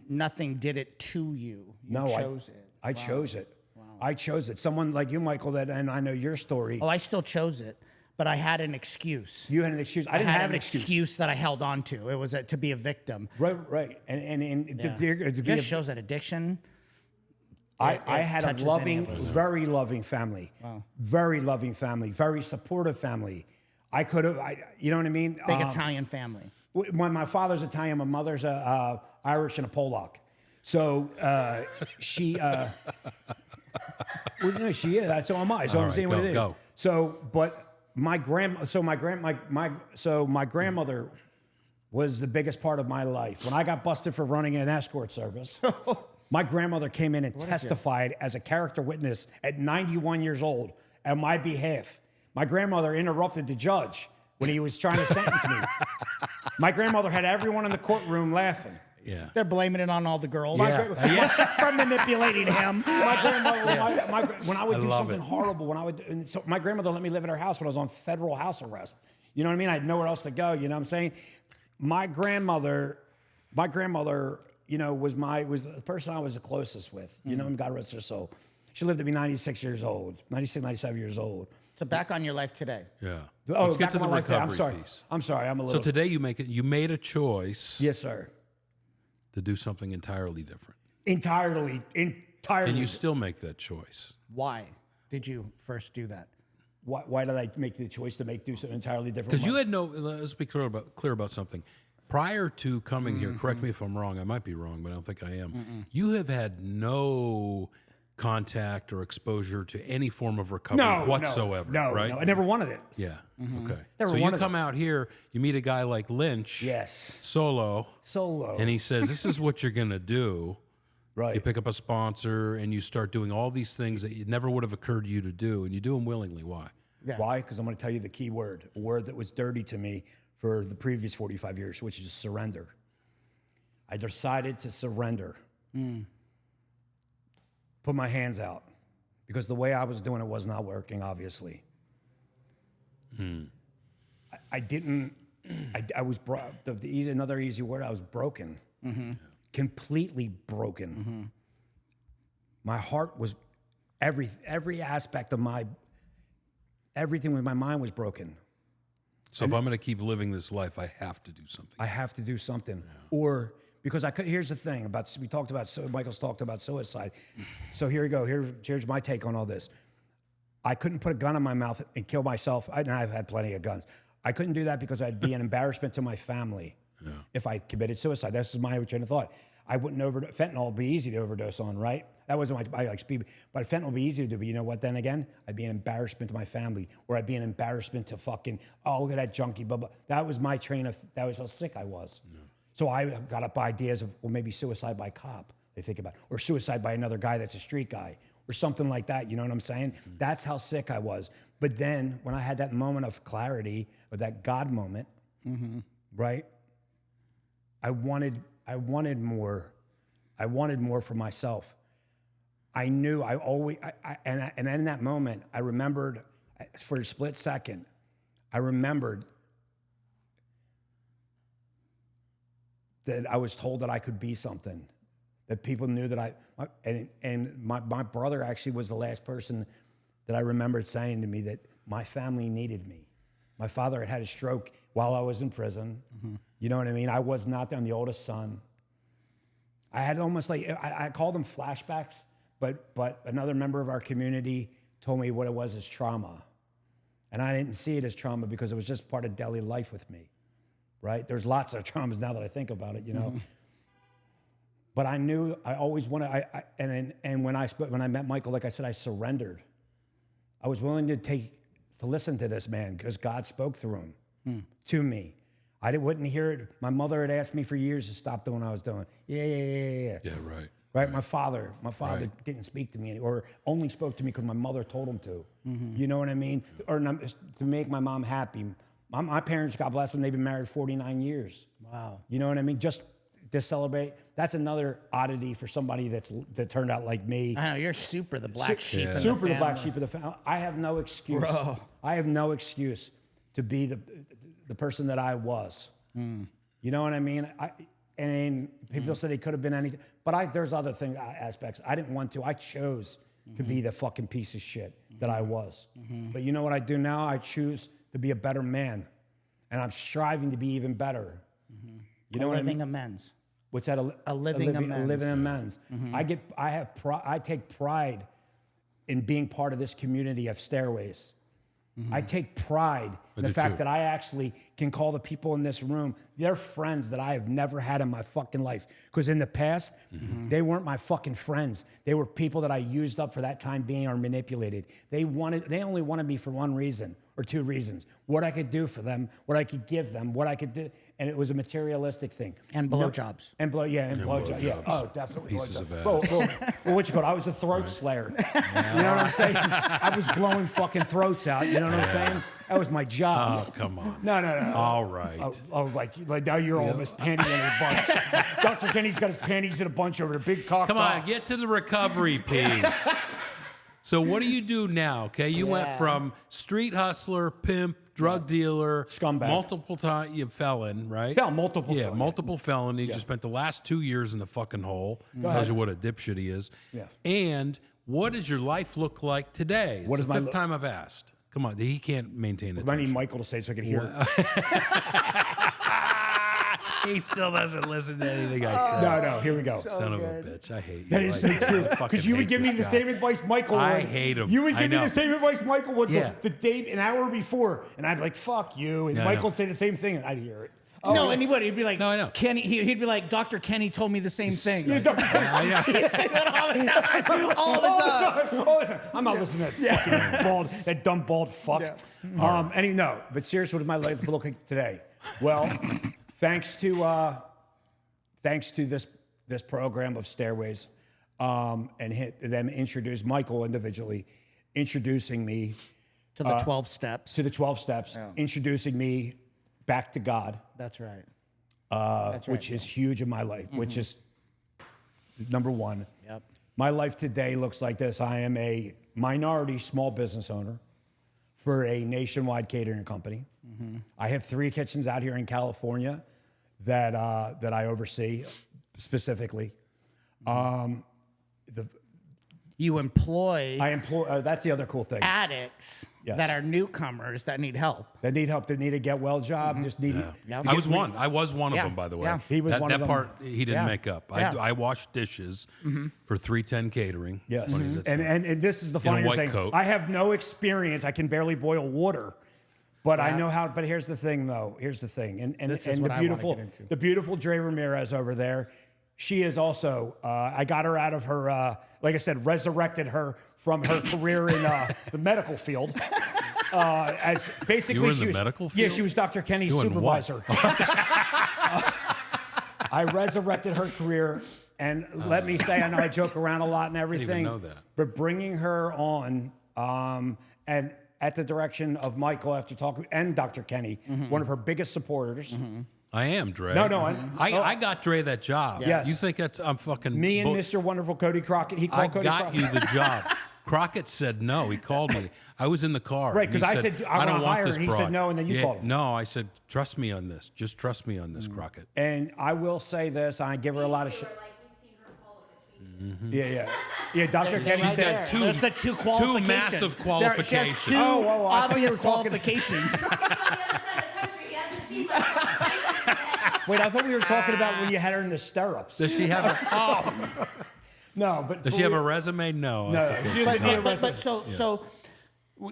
nothing did it to you. You chose it. I chose it. I chose it. Someone like you, Michael, and I know your story. Oh, I still chose it, but I had an excuse. You had an excuse. I didn't had have an excuse that I held on to. It was to be a victim. Right. And to It just shows that addiction. I had a touches loving, any of us. very loving family. Wow. Very loving family. Very supportive family. I could have, you know what I mean? Big Italian family. When my father's Italian, my mother's Irish and a Polak. So she, well, no, she is. So am I. So I'm saying what it is. Go. So, but my grandmother was the biggest part of my life. When I got busted for running an escort service, my grandmother came in and testified as a character witness at 91 years old on my behalf. My grandmother interrupted the judge when he was trying to sentence me. My grandmother had everyone in the courtroom laughing. Yeah. They're blaming it on all the girls Yeah. for manipulating him. My grandmother, when I would do love something it. horrible, so my grandmother let me live at her house when I was on federal house arrest. You know what I mean? I had nowhere else to go. You know what I'm saying? My grandmother, was the person I was the closest with. You know, God rest her soul. She lived to be 96 years old, 96, 97 years old. So back on your life today. Yeah. Oh, Let's get back to in the my life today. recovery piece. piece. I'm sorry. I'm a So little. today you made a choice Yes, sir. to do something entirely different. Entirely. Can you still make that choice? Why did you first do that? Why did I make the choice to do something entirely different? Because you had let's be clear about something. Prior to coming here, correct me if I'm wrong, I might be wrong, but I don't think I am. You have had no contact or exposure to any form of recovery whatsoever, right? No, I never wanted it. Yeah, okay. Never So you wanted come out here, you meet a guy like Lynch, Yes. solo, And he says, this is what you're going to do. right. You pick up a sponsor and you start doing all these things that it never would have occurred to you to do, and you do them willingly. Why? Yeah. Why? Because I'm going to tell you the key word, a word that was dirty to me for the previous 45 years, which is surrender. I decided to surrender. Put my hands out. Because the way I was doing it was not working, obviously. I didn't, I was, another easy word, I was broken. Completely broken. My heart was, every aspect of everything with my mind was broken. So if I'm going to keep living this life, I have to do something. I have to do something. Or, because here's the thing, Michael's talked about suicide. So here we go, here's my take on all this. I couldn't put a gun in my mouth and kill myself. I've had plenty of guns. I couldn't do that because I'd be an embarrassment to my family if I committed suicide. This is my train of thought. I wouldn't overdose. Fentanyl would be easy to overdose on, right? That wasn't I like speed, but fentanyl would be easy to do. But you know what? Then again, I'd be an embarrassment to my family, or I'd be an embarrassment to fucking, oh, look at that junkie, blah, blah. That was my that was how sick I was. Yeah. So I got up ideas of, well, maybe suicide by cop, they think about, or suicide by another guy that's a street guy, or something like that. You know what I'm saying? Mm-hmm. That's how sick I was. But then when I had that moment of clarity, or that God moment, right? I wanted more. I wanted more for myself. I knew and in that moment, I remembered, for a split second, I remembered that I was told that I could be something, that people knew that my brother actually was the last person that I remembered saying to me that my family needed me. My father had a stroke while I was in prison. You know what I mean? I was not I'm the oldest son. I had almost like, I call them flashbacks, but another member of our community told me what it was as trauma. And I didn't see it as trauma because it was just part of daily life with me, right? There's lots of traumas now that I think about it, you know? But I knew I always wanted, and when I met Michael, like I said, I surrendered. I was willing to listen to this man because God spoke through him to me. I wouldn't hear it. My mother had asked me for years to stop doing what I was doing. Yeah. Yeah, right. Right. My father didn't speak to me, or only spoke to me because my mother told him to. You know what I mean? Or to make my mom happy. My parents, God bless them, they've been married 49 years. Wow. You know what I mean? Just to celebrate. That's another oddity for somebody that turned out like me. I know, you're super the black sheep in the Super family. the black sheep of the family. I have no excuse. Bro. I have no excuse to be the person that I was. You know what I mean? And people say they could have been anything, but there's other aspects. I didn't want to. I chose to be the fucking piece of shit that I was. But you know what I do now? I choose to be a better man, and I'm striving to be even better. You know what I mean? Amends. What's that? A living amends. A living amends. I take pride in being part of this community of Stairways. I take pride in the fact that I actually can call the people in this room, they're friends that I have never had in my fucking life. Because in the past, they weren't my fucking friends. They were people that I used up for that time being or manipulated. They only wanted me for one reason or two reasons. What I could do for them, what I could give them, what I could do. And it was a materialistic thing. And blowjobs. And blowjobs. Yeah. Oh, definitely. Pieces of ass. Well, what you call it? I was a throat slayer. You know what I'm saying? I was blowing fucking throats out. You know what I'm saying? That was my job. Oh, come on. No. All right. Like now you're almost panty in a bunch. Dr. Kenny's got his panties in a bunch over the big cock. Come on, get to the recovery piece. So what do you do now? Okay, you went from street hustler, pimp, drug dealer, scumbag, multiple time felon, right? Multiple felon. He just spent the last 2 years in the fucking hole. Tells you what a dipshit he is. Yeah. And what does your life look like today? It's the fifth time I've asked. Come on, he can't maintain it. I need Michael to say it so I can hear it. He still doesn't listen to anything I say. No, here we go. Son of a bitch, I hate you. That is so true. Because you would give me the same advice Michael would. I hate him. You would give me the same advice Michael would the day, an hour before. And I'd be like, fuck you. And Michael would say the same thing, and I'd hear it. No, and he'd be like, no, I know. Kenny, he'd be like, Dr. Kenny told me the same thing. Yeah, Dr. Kenny. He'd say that all the time. All the time. I'm not listening to that fucking bald, that dumb bald fuck. Yeah. But seriously, what does my life look like today? Well, thanks to this program of Stairways, and them introduce Michael individually, introducing me to the 12 steps. To the 12 steps, introducing me back to God. That's right. Which is huge in my life, which is number one. Yep. My life today looks like this. I am a minority small business owner for a nationwide catering company. I have 3 kitchens out here in California that I oversee specifically. You employ. I employ. That's the other cool thing. Addicts that are newcomers that need help. That need help. That need a get well job. Just need. Yep. I was one of them, by the way. Yeah. He was one of them. That part he didn't make up. I washed dishes for 310 Catering. Yes. And this is the funny thing. Coat. I have no experience. I can barely boil water. But I know how. But here's the thing, though. Here's the thing, and the beautiful Dre Ramirez over there. She is also. I got her out of her. Like I said, resurrected her from her career in the medical field. As basically, you were in she the was, medical field. Yeah, she was Dr. Kenny's supervisor. I resurrected her career, and let me say, I know I joke around a lot and everything. I didn't even know that. But bringing her on, and at the direction of Michael after talking, and Dr. Kenny, one of her biggest supporters. I am, Dre. No, I got Dre that job. Yes. You think I'm fucking... Me and Mr. Wonderful Cody Crockett, he called Cody Crockett. I got you the job. Crockett said no. He called me. I was in the car. Right, because I said, I don't want to want hire her, this and he broad. said no, and then you called him. No, I said, trust me on this. Just trust me on this, Crockett. And I will say this, I give her a lot of shit. Like we've seen her call Yeah, Dr. Kenny Right said there. two- There's the two qualifications. massive There- qualifications. She has two Oh, I thought you obvious were talking- qualifications. He's on the other side of the country. He hasn't seen my Wait, I thought we were talking about when you had her in the stirrups. Does she have a No, but Does she have a resume? No. that's okay. she doesn't need a resume. So,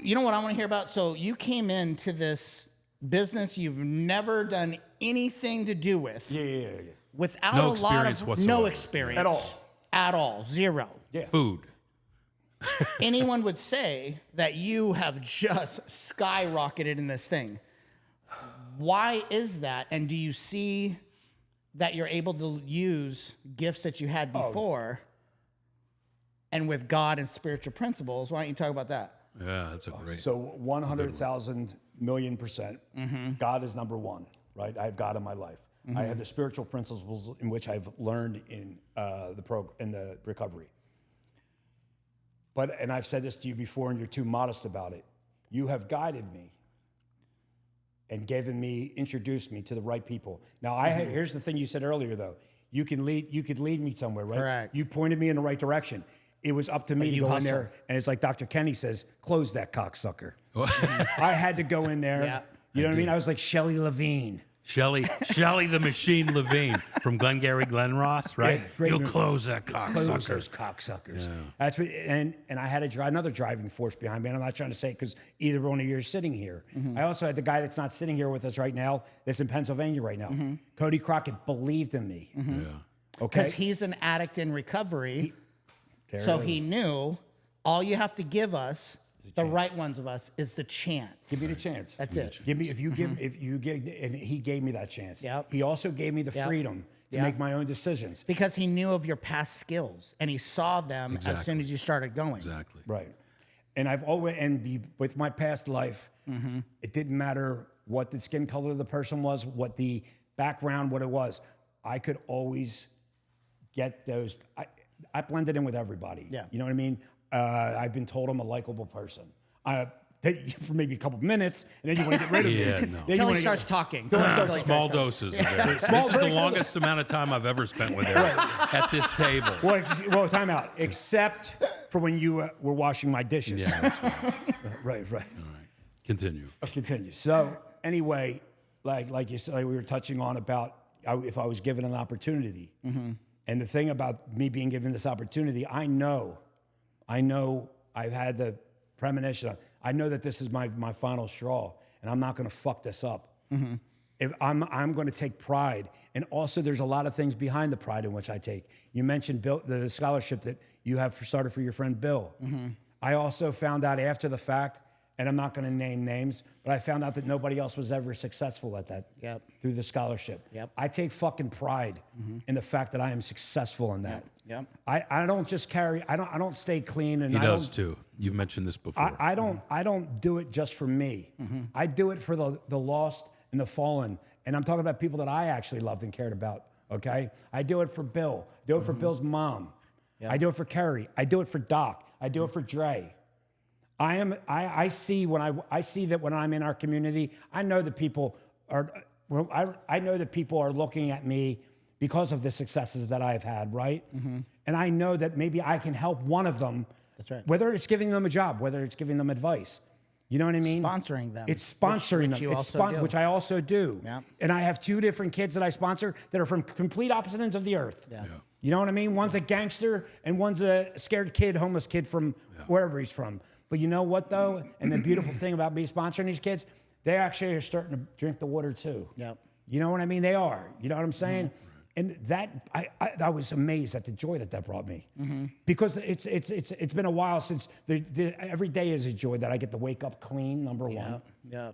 you know what I want to hear about? So you came into this business you've never done anything to do with. Yeah. Without No a lot experience of whatsoever. no experience At all. At all. Zero. Food. Anyone would say that you have just skyrocketed in this thing. Why is that? And do you see that you're able to use gifts that you had before and with God and spiritual principles? Why don't you talk about that? Yeah, that's a great. So 100,000 million%, God is number one, right? I have God in my life. I have the spiritual principles in which I've learned in the recovery. And I've said this to you before, and you're too modest about it. You have guided me and introduced me to the right people. Now, here's the thing you said earlier, though. You could lead me somewhere, right? Correct. You pointed me in the right direction. It was up to me to go in there, and it's like Dr. Kenny says, close that cocksucker. I had to go in there. Yeah. You know what I mean? I was like Shelley Levine. Shelley the Machine Levine from Glengarry Glen Ross, right? Yeah, great You'll movie. close that Close cocksucker. those cocksuckers. That's what, and I had another driving force behind me. And I'm not trying to say it because either one of you are sitting here. I also had the guy that's not sitting here with us right now, that's in Pennsylvania right now. Cody Crockett believed in me. Yeah. Okay. Because he's an addict in recovery. There So it is. he knew all you have to give us, the right ones of us, is the chance. Give me the chance. That's it. Give me if you give, and he gave me that chance. Yep. He also gave me the Yep. freedom to Yep. make my own decisions. Because he knew of your past skills and he saw them as soon as you started going. Exactly. Right. And I've always, with my past life, it didn't matter what the skin color of the person was, what the background, what it was. I could always get those. I blended in with everybody. Yeah. You know what I mean? I've been told I'm a likable person. For maybe a couple minutes, and then you want to get rid of me. Yeah, no. Then you Until wanna he get- starts talking. Small doses. Of it. This is the longest amount of time I've ever spent with Eric at this table. Well, time out. Except for when you were washing my dishes. Yeah, that's right. Right. Continue. Let's continue. So anyway, like you said, we were touching on about if I was given an opportunity. And the thing about me being given this opportunity, I know I've had the premonition. I know that this is my final straw, and I'm not going to fuck this up. If I'm going to take pride, and also there's a lot of things behind the pride in which I take. You mentioned Bill, the scholarship that you have started for your friend Bill. I also found out after the fact, and I'm not going to name names, but I found out that nobody else was ever successful at that through the scholarship. I take fucking pride in the fact that I am successful in that. I don't just carry. I don't stay clean. And He I does don't, too. You've mentioned this before. I don't do it just for me. I do it for the lost and the fallen. And I'm talking about people that I actually loved and cared about. Okay, I do it for Bill. I do it for Bill's mom. I do it for Kerry. I do it for Doc. I do it for Dre. I see that when I'm in our community, I know that people are. I know that people are looking at me because of the successes that I've had, right? And I know that maybe I can help one of them. That's right. Whether it's giving them a job, whether it's giving them advice. You know what I mean? Sponsoring them. It's sponsoring which them. you It's also do. which I also do. Yeah. And I have 2 different kids that I sponsor that are from complete opposite ends of the earth. You know what I mean? One's a gangster and one's a scared kid, homeless kid from wherever he's from. But you know what, though? And the beautiful thing about me sponsoring these kids, they actually are starting to drink the water, too. You know what I mean? They are. You know what I'm saying? And that, I was amazed at the joy that brought me. Because it's been a while since, every day is a joy that I get to wake up clean, number one.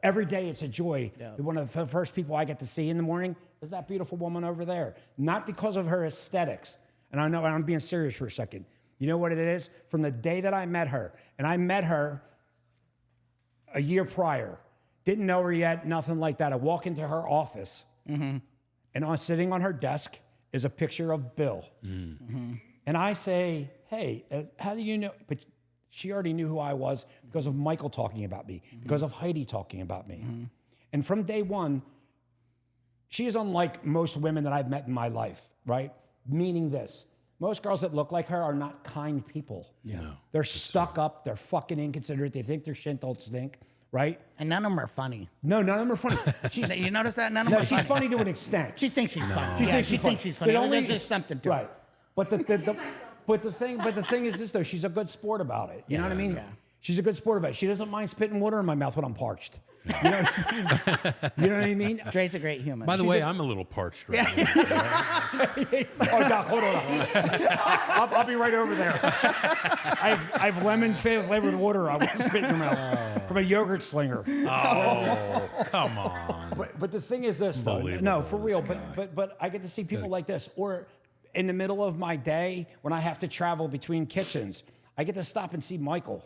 Every day it's a joy. One of the first people I get to see in the morning is that beautiful woman over there. Not because of her aesthetics. And I know, I'm being serious for a second. You know what it is? From the day that I met her, and I met her a year prior, didn't know her yet, nothing like that. I walk into her office, and sitting on her desk is a picture of Bill. And I say, hey, how do you know? But she already knew who I was because of Michael talking about me, because of Heidi talking about me. And from day one, she is unlike most women that I've met in my life, right? Meaning this. Most girls that look like her are not kind people. Yeah. No. They're stuck up. They're fucking inconsiderate. They think their shit don't stink, right? And none of them are funny. No, none of them are funny. You notice that? None of them No, are she's funny to an extent. She thinks she's funny. She Yeah, thinks she she's thinks funny. she's funny. But only- There's just something to Right. it. But the thing is this though, she's a good sport about it. You know what I mean? Yeah. She's a good sport about it. She doesn't mind spitting water in my mouth when I'm parched. You know what I mean? You know what I mean? Dre's a great human. By the way, I'm a little parched right now. Oh, Doc, hold on. I'll be right over there. I have lemon flavored water. I want to spit in your mouth from a yogurt slinger. Oh, come on. But the thing is this, though. Unbelievable, No, for real. this But I get to see people like this. Or in the middle of my day when I have to travel between kitchens, I get to stop and see Michael.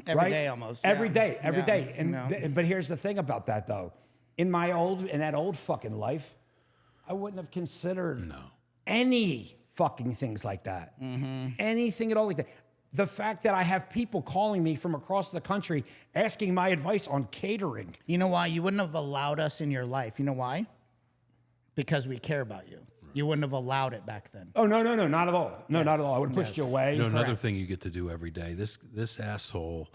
Every day almost. Every Yeah. day, every Yeah. day. And No. but here's the thing about that, though. In that old fucking life, I wouldn't have considered any fucking things like that. Anything at all like that. The fact that I have people calling me from across the country asking my advice on catering. You know why? You wouldn't have allowed us in your life. You know why? Because we care about you. You wouldn't have allowed it back then. Oh, no, not at all. No, not at all. I would have pushed you away. You know, another thing you get to do every day. This asshole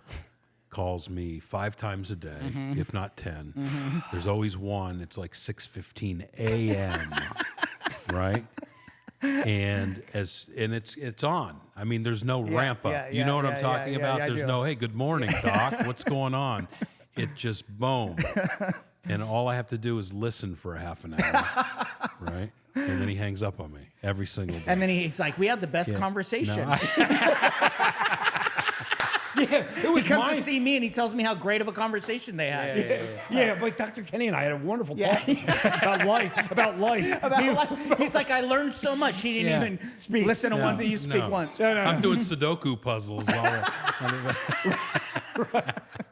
calls me 5 times a day, if not 10. There's always one. It's like 6:15 a.m. right? And it's on. I mean, there's no ramp up. You know what I'm talking about? I There's do. no, hey, good morning, Doc. What's going on? It just boom. And all I have to do is listen for a half an hour, right? And then he hangs up on me every single day. And then he's like, we had the best conversation. Yeah, it was He comes mine. to see me and he tells me how great of a conversation they had. Yeah, but Dr. Kenny and I had a wonderful talk about life. About life. He's like, I learned so much. He didn't even Speak. listen to one thing you speak No. once. No. I'm doing Sudoku puzzles while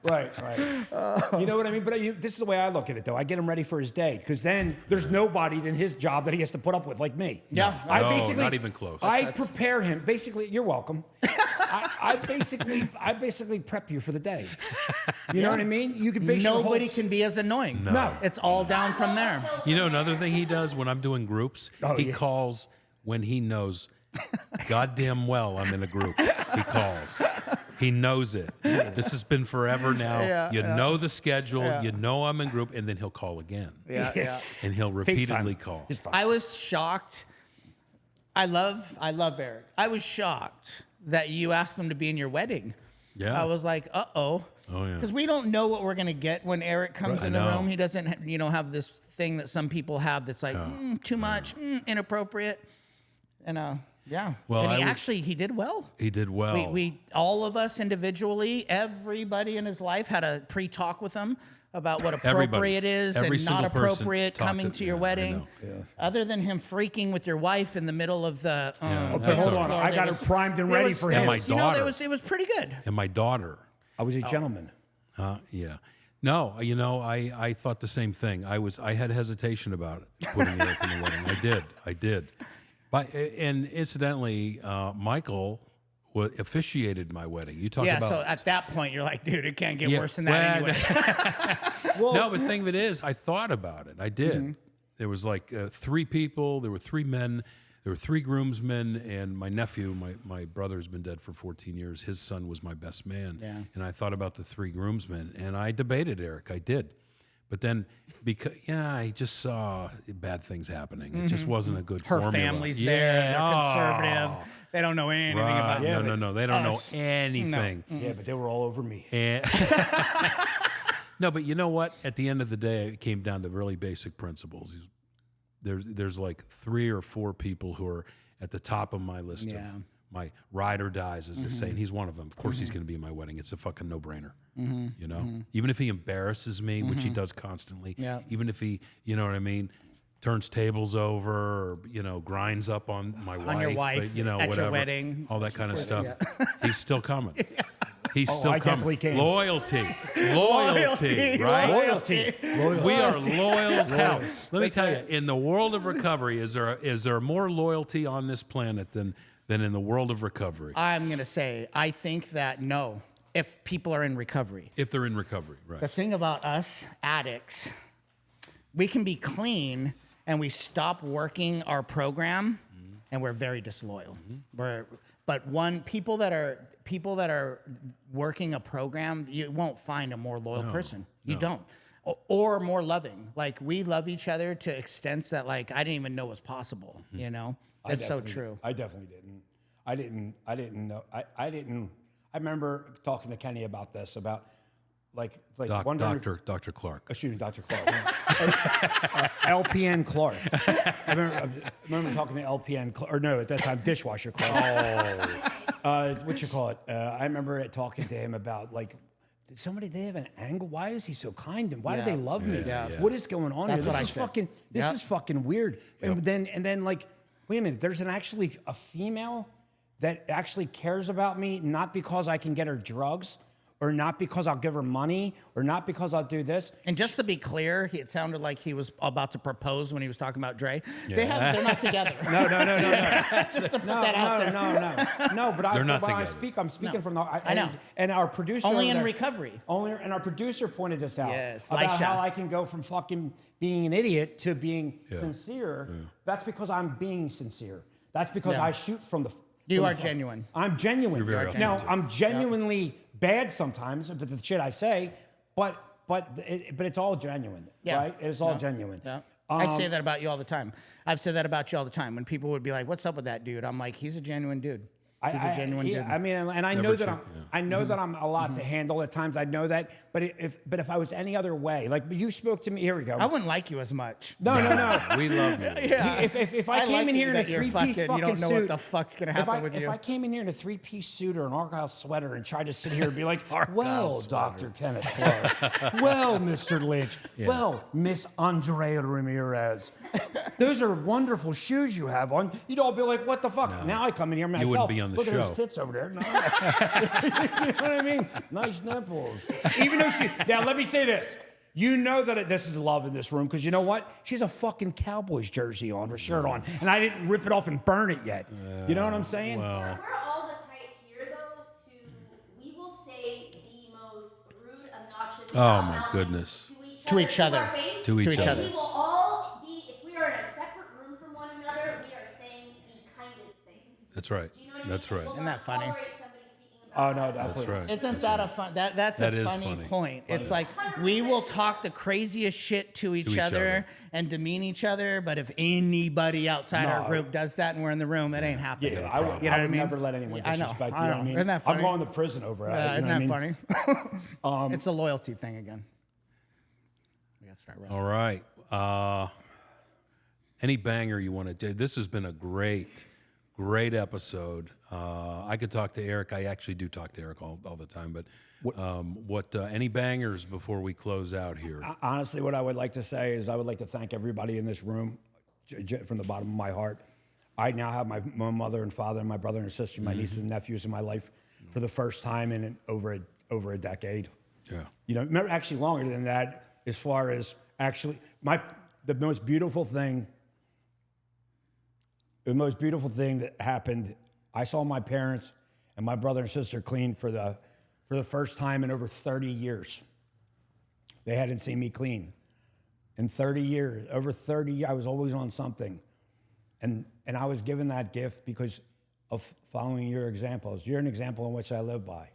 Right. You know what I mean? But this is the way I look at it, though. I get him ready for his day, because then there's nobody in his job that he has to put up with like me. Yeah. No, not even close. I prepare him. Basically, you're welcome. I basically prep you for the day. You know what I mean? You can base Nobody can be as annoying. No. It's all down from there. You know, another thing he does when I'm doing groups, he calls when he knows goddamn well I'm in a group. He calls. He knows it. This has been forever now. You know the schedule. You know I'm in group, and then he'll call again. And he'll repeatedly call. I was shocked. I love Eric. I was shocked that you asked him to be in your wedding. Yeah. I was like, uh-oh. Oh, yeah. Because we don't know what we're going to get when Eric comes in the know. room. He doesn't, have this thing that some people have that's like, too much, inappropriate. And, yeah. Well, and he did well. He did well. We all of us individually, everybody in his life had a pre-talk with him about what appropriate is Every and not single person appropriate talked coming it. to your Yeah, I wedding. know. Other than him freaking with your wife in the middle of the But hold on, I got her primed and ready for him. And my daughter. it was pretty good. And my daughter. I was a gentleman. Yeah. No, I thought the same thing. I had hesitation about putting Eric in the wedding. I did. But and incidentally, Michael officiated my wedding. You talk about So at that point, you're like, dude, it can't get worse than that anyway. No, but the thing of it is, I thought about it. I did. There was like 3 people. There were 3 men. There were 3 groomsmen, and my nephew, my brother's been dead for 14 years. His son was my best man. Yeah. And I thought about the 3 groomsmen, and I debated Eric. I did. But then, because I just saw bad things happening. It just wasn't a good Her formula. family's there. They're conservative. They don't know anything about Right. No. They don't us. know anything. Yeah, but they were all over me. And no, but you know what? At the end of the day, it came down to really basic principles. There's like 3 or 4 people who are at the top of my list of my ride or dies, as they say, and he's one of them. Of course, he's going to be in my wedding. It's a fucking no-brainer. You know, even if he embarrasses me, which he does constantly. Yeah. Even if he, you know what I mean, turns tables over, or grinds up on my wife, your wife, at your whatever, wedding. all that kind of stuff. He's still coming. He's still I coming. definitely can. Loyalty, Loyalty, right? Loyalty. We are loyal as hell. Let me tell you, in the world of recovery, is there more loyalty on this planet than in the world of recovery? I'm going to say, I think that no, if people are in recovery. If they're in recovery, The right? thing about us addicts, we can be clean and we stop working our program and we're very disloyal. People that are working a program, you won't find a more loyal person. You don't. Or more loving. Like, we love each other to extents that, like, I didn't even know was possible. You know, it's so true. I definitely didn't. I didn't know. I remember talking to Kenny about this, about like Dr. Clark. Excuse me, Dr. Clark. LPN Clark. I remember talking to LPN Clark, or no, at that time, Dishwasher Clark. What you call it? I remember talking to him about, like, did they have an angle? Why is he so kind? And why do they love me? What is going on here? This is fucking weird. And then like, wait a minute, there's actually a female that actually cares about me, not because I can get her drugs, or not because I'll give her money, or not because I'll do this. And just to be clear, it sounded like he was about to propose when he was talking about Dre. They're not together. No. Just to put that out there. No, but They're not together. I'm speaking from the... I know. And our producer... Only in recovery. And our producer pointed this out. Yes, about Lisha. how I can go from fucking being an idiot to being sincere. That's because I'm being sincere. That's because I shoot from the... You are genuine. I'm genuine. You're very Now, authentic. I'm genuinely bad sometimes, but the shit I say, but it's all genuine, right? It's all genuine. Yeah. I say that about you all the time. I've said that about you all the time. When people would be like, "What's up with that dude?" I'm like, "He's a genuine dude. He's a genuine dude." I mean, and I know that I know that I'm a lot to handle at times. I know that, but if I was any other way, like you spoke to me, here we go. I wouldn't like you as much. No. We love you. If I came in here in a three-piece fucking you don't know suit, what the fuck's gonna happen with you. If I came in here in a three-piece suit or an Argyle sweater and tried to sit here and be like, well, Dr. Kenneth Clark, well, Mr. Lynch, well, Miss Andrea Ramirez, those are wonderful shoes you have on. You'd all be like, what the fuck? No. Now I come in here myself. You wouldn't be on the Look show. at those tits over there. No. You know what I mean? Nice nipples. Even though now let me say this. You know that this is love in this room because you know what? She has a fucking Cowboys jersey on, or shirt on, and I didn't rip it off and burn it yet. You know what I'm saying? We're all the type here, though, we will say the most rude, obnoxious, goodness. to each other. To each other. We will all be, if we are in a separate room from one another, we are saying the kindest things. That's right. Do you know what I mean? That's right. We'll Isn't that funny? tolerate somebody speaking Oh about no, us. that's right. Isn't that a fun? That's That a is funny funny. point. It's like we will talk the craziest shit to each other and demean each other, but if anybody outside our group does that and we're in the room, it ain't happening. Yeah, I would never let anyone I know, disrespect I you. know. Know what I mean? Isn't that funny? I'm going to prison over it. Isn't that funny? Um, It's a loyalty thing again. We gotta start rolling. All right. Any banger you want to do? This has been a great episode. I could talk to Eric. I actually do talk to Eric all the time. But any bangers before we close out here? Honestly, what I would like to say is I would like to thank everybody in this room from the bottom of my heart. I now have my mother and father and my brother and sister, my nieces and nephews in my life for the first time in over a decade. Yeah. You know, remember, actually longer than that, as far as actually the most beautiful thing that happened, I saw my parents and my brother and sister clean for the first time in over 30 years. They hadn't seen me clean. In 30 years, over 30 years, I was always on something. And I was given that gift because of following your examples. You're an example in which I live by,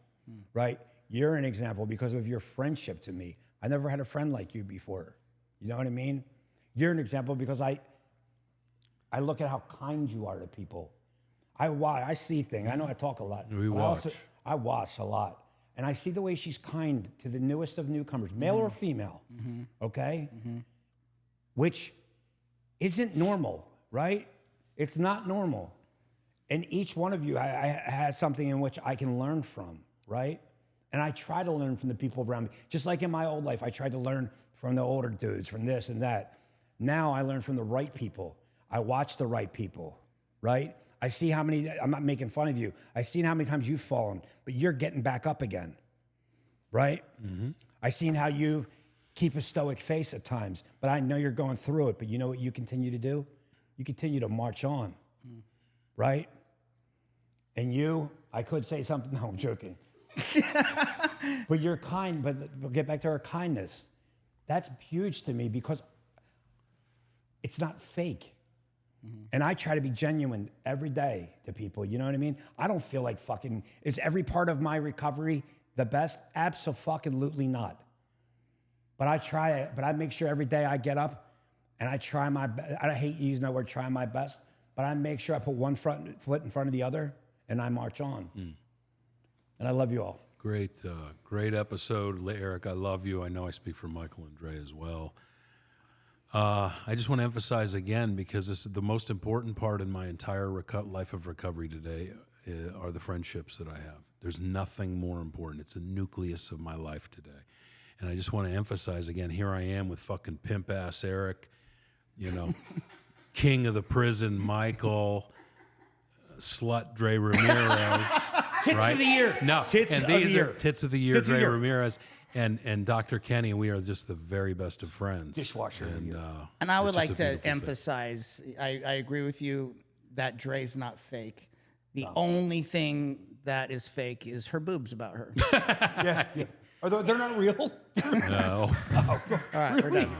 right? You're an example because of your friendship to me. I never had a friend like you before. You know what I mean? You're an example because I look at how kind you are to people. I see things. I know I talk a lot. We watch. I watch a lot. And I see the way she's kind to the newest of newcomers, male or female, okay? Which isn't normal, right? It's not normal. And each one of you has something in which I can learn from, right? And I try to learn from the people around me. Just like in my old life, I tried to learn from the older dudes, from this and that. Now I learn from the right people. I watch the right people, right? I see how many, I'm not making fun of you. I seen how many times you've fallen, but you're getting back up again, right? I seen how you keep a stoic face at times, but I know you're going through it. But you know what you continue to do? You continue to march on, right? And I could say something, no, I'm joking. But you're kind, but we'll get back to our kindness. That's huge to me because it's not fake. And I try to be genuine every day to people. You know what I mean? I don't feel like fucking, is every part of my recovery the best? Abso-fucking-lutely not. But I try it, but I make sure every day I get up and I try my best. I hate using that word, try my best, but I make sure I put one foot in front of the other and I march on. And I love you all. Great, great episode. Eric, I love you. I know I speak for Michael and Dre as well. I just want to emphasize again, because this is the most important part in my entire life of recovery today, are the friendships that I have. There's nothing more important. It's the nucleus of my life today. And I just want to emphasize again, here I am with fucking pimp ass Eric, you know, king of the prison Michael, slut Dre Ramirez. Tits right? of the year. No, Tits and of these the year. are tits of the year, Tits of the Dre year. Ramirez. And Dr. Kenny, we are just the very best of friends. Dishwasher of the year. And I would it's just like a to beautiful thing. emphasize, I agree with you that Dre's not fake. The only thing that is fake is her boobs about her. Yeah. They're not real? No. All right, we're done.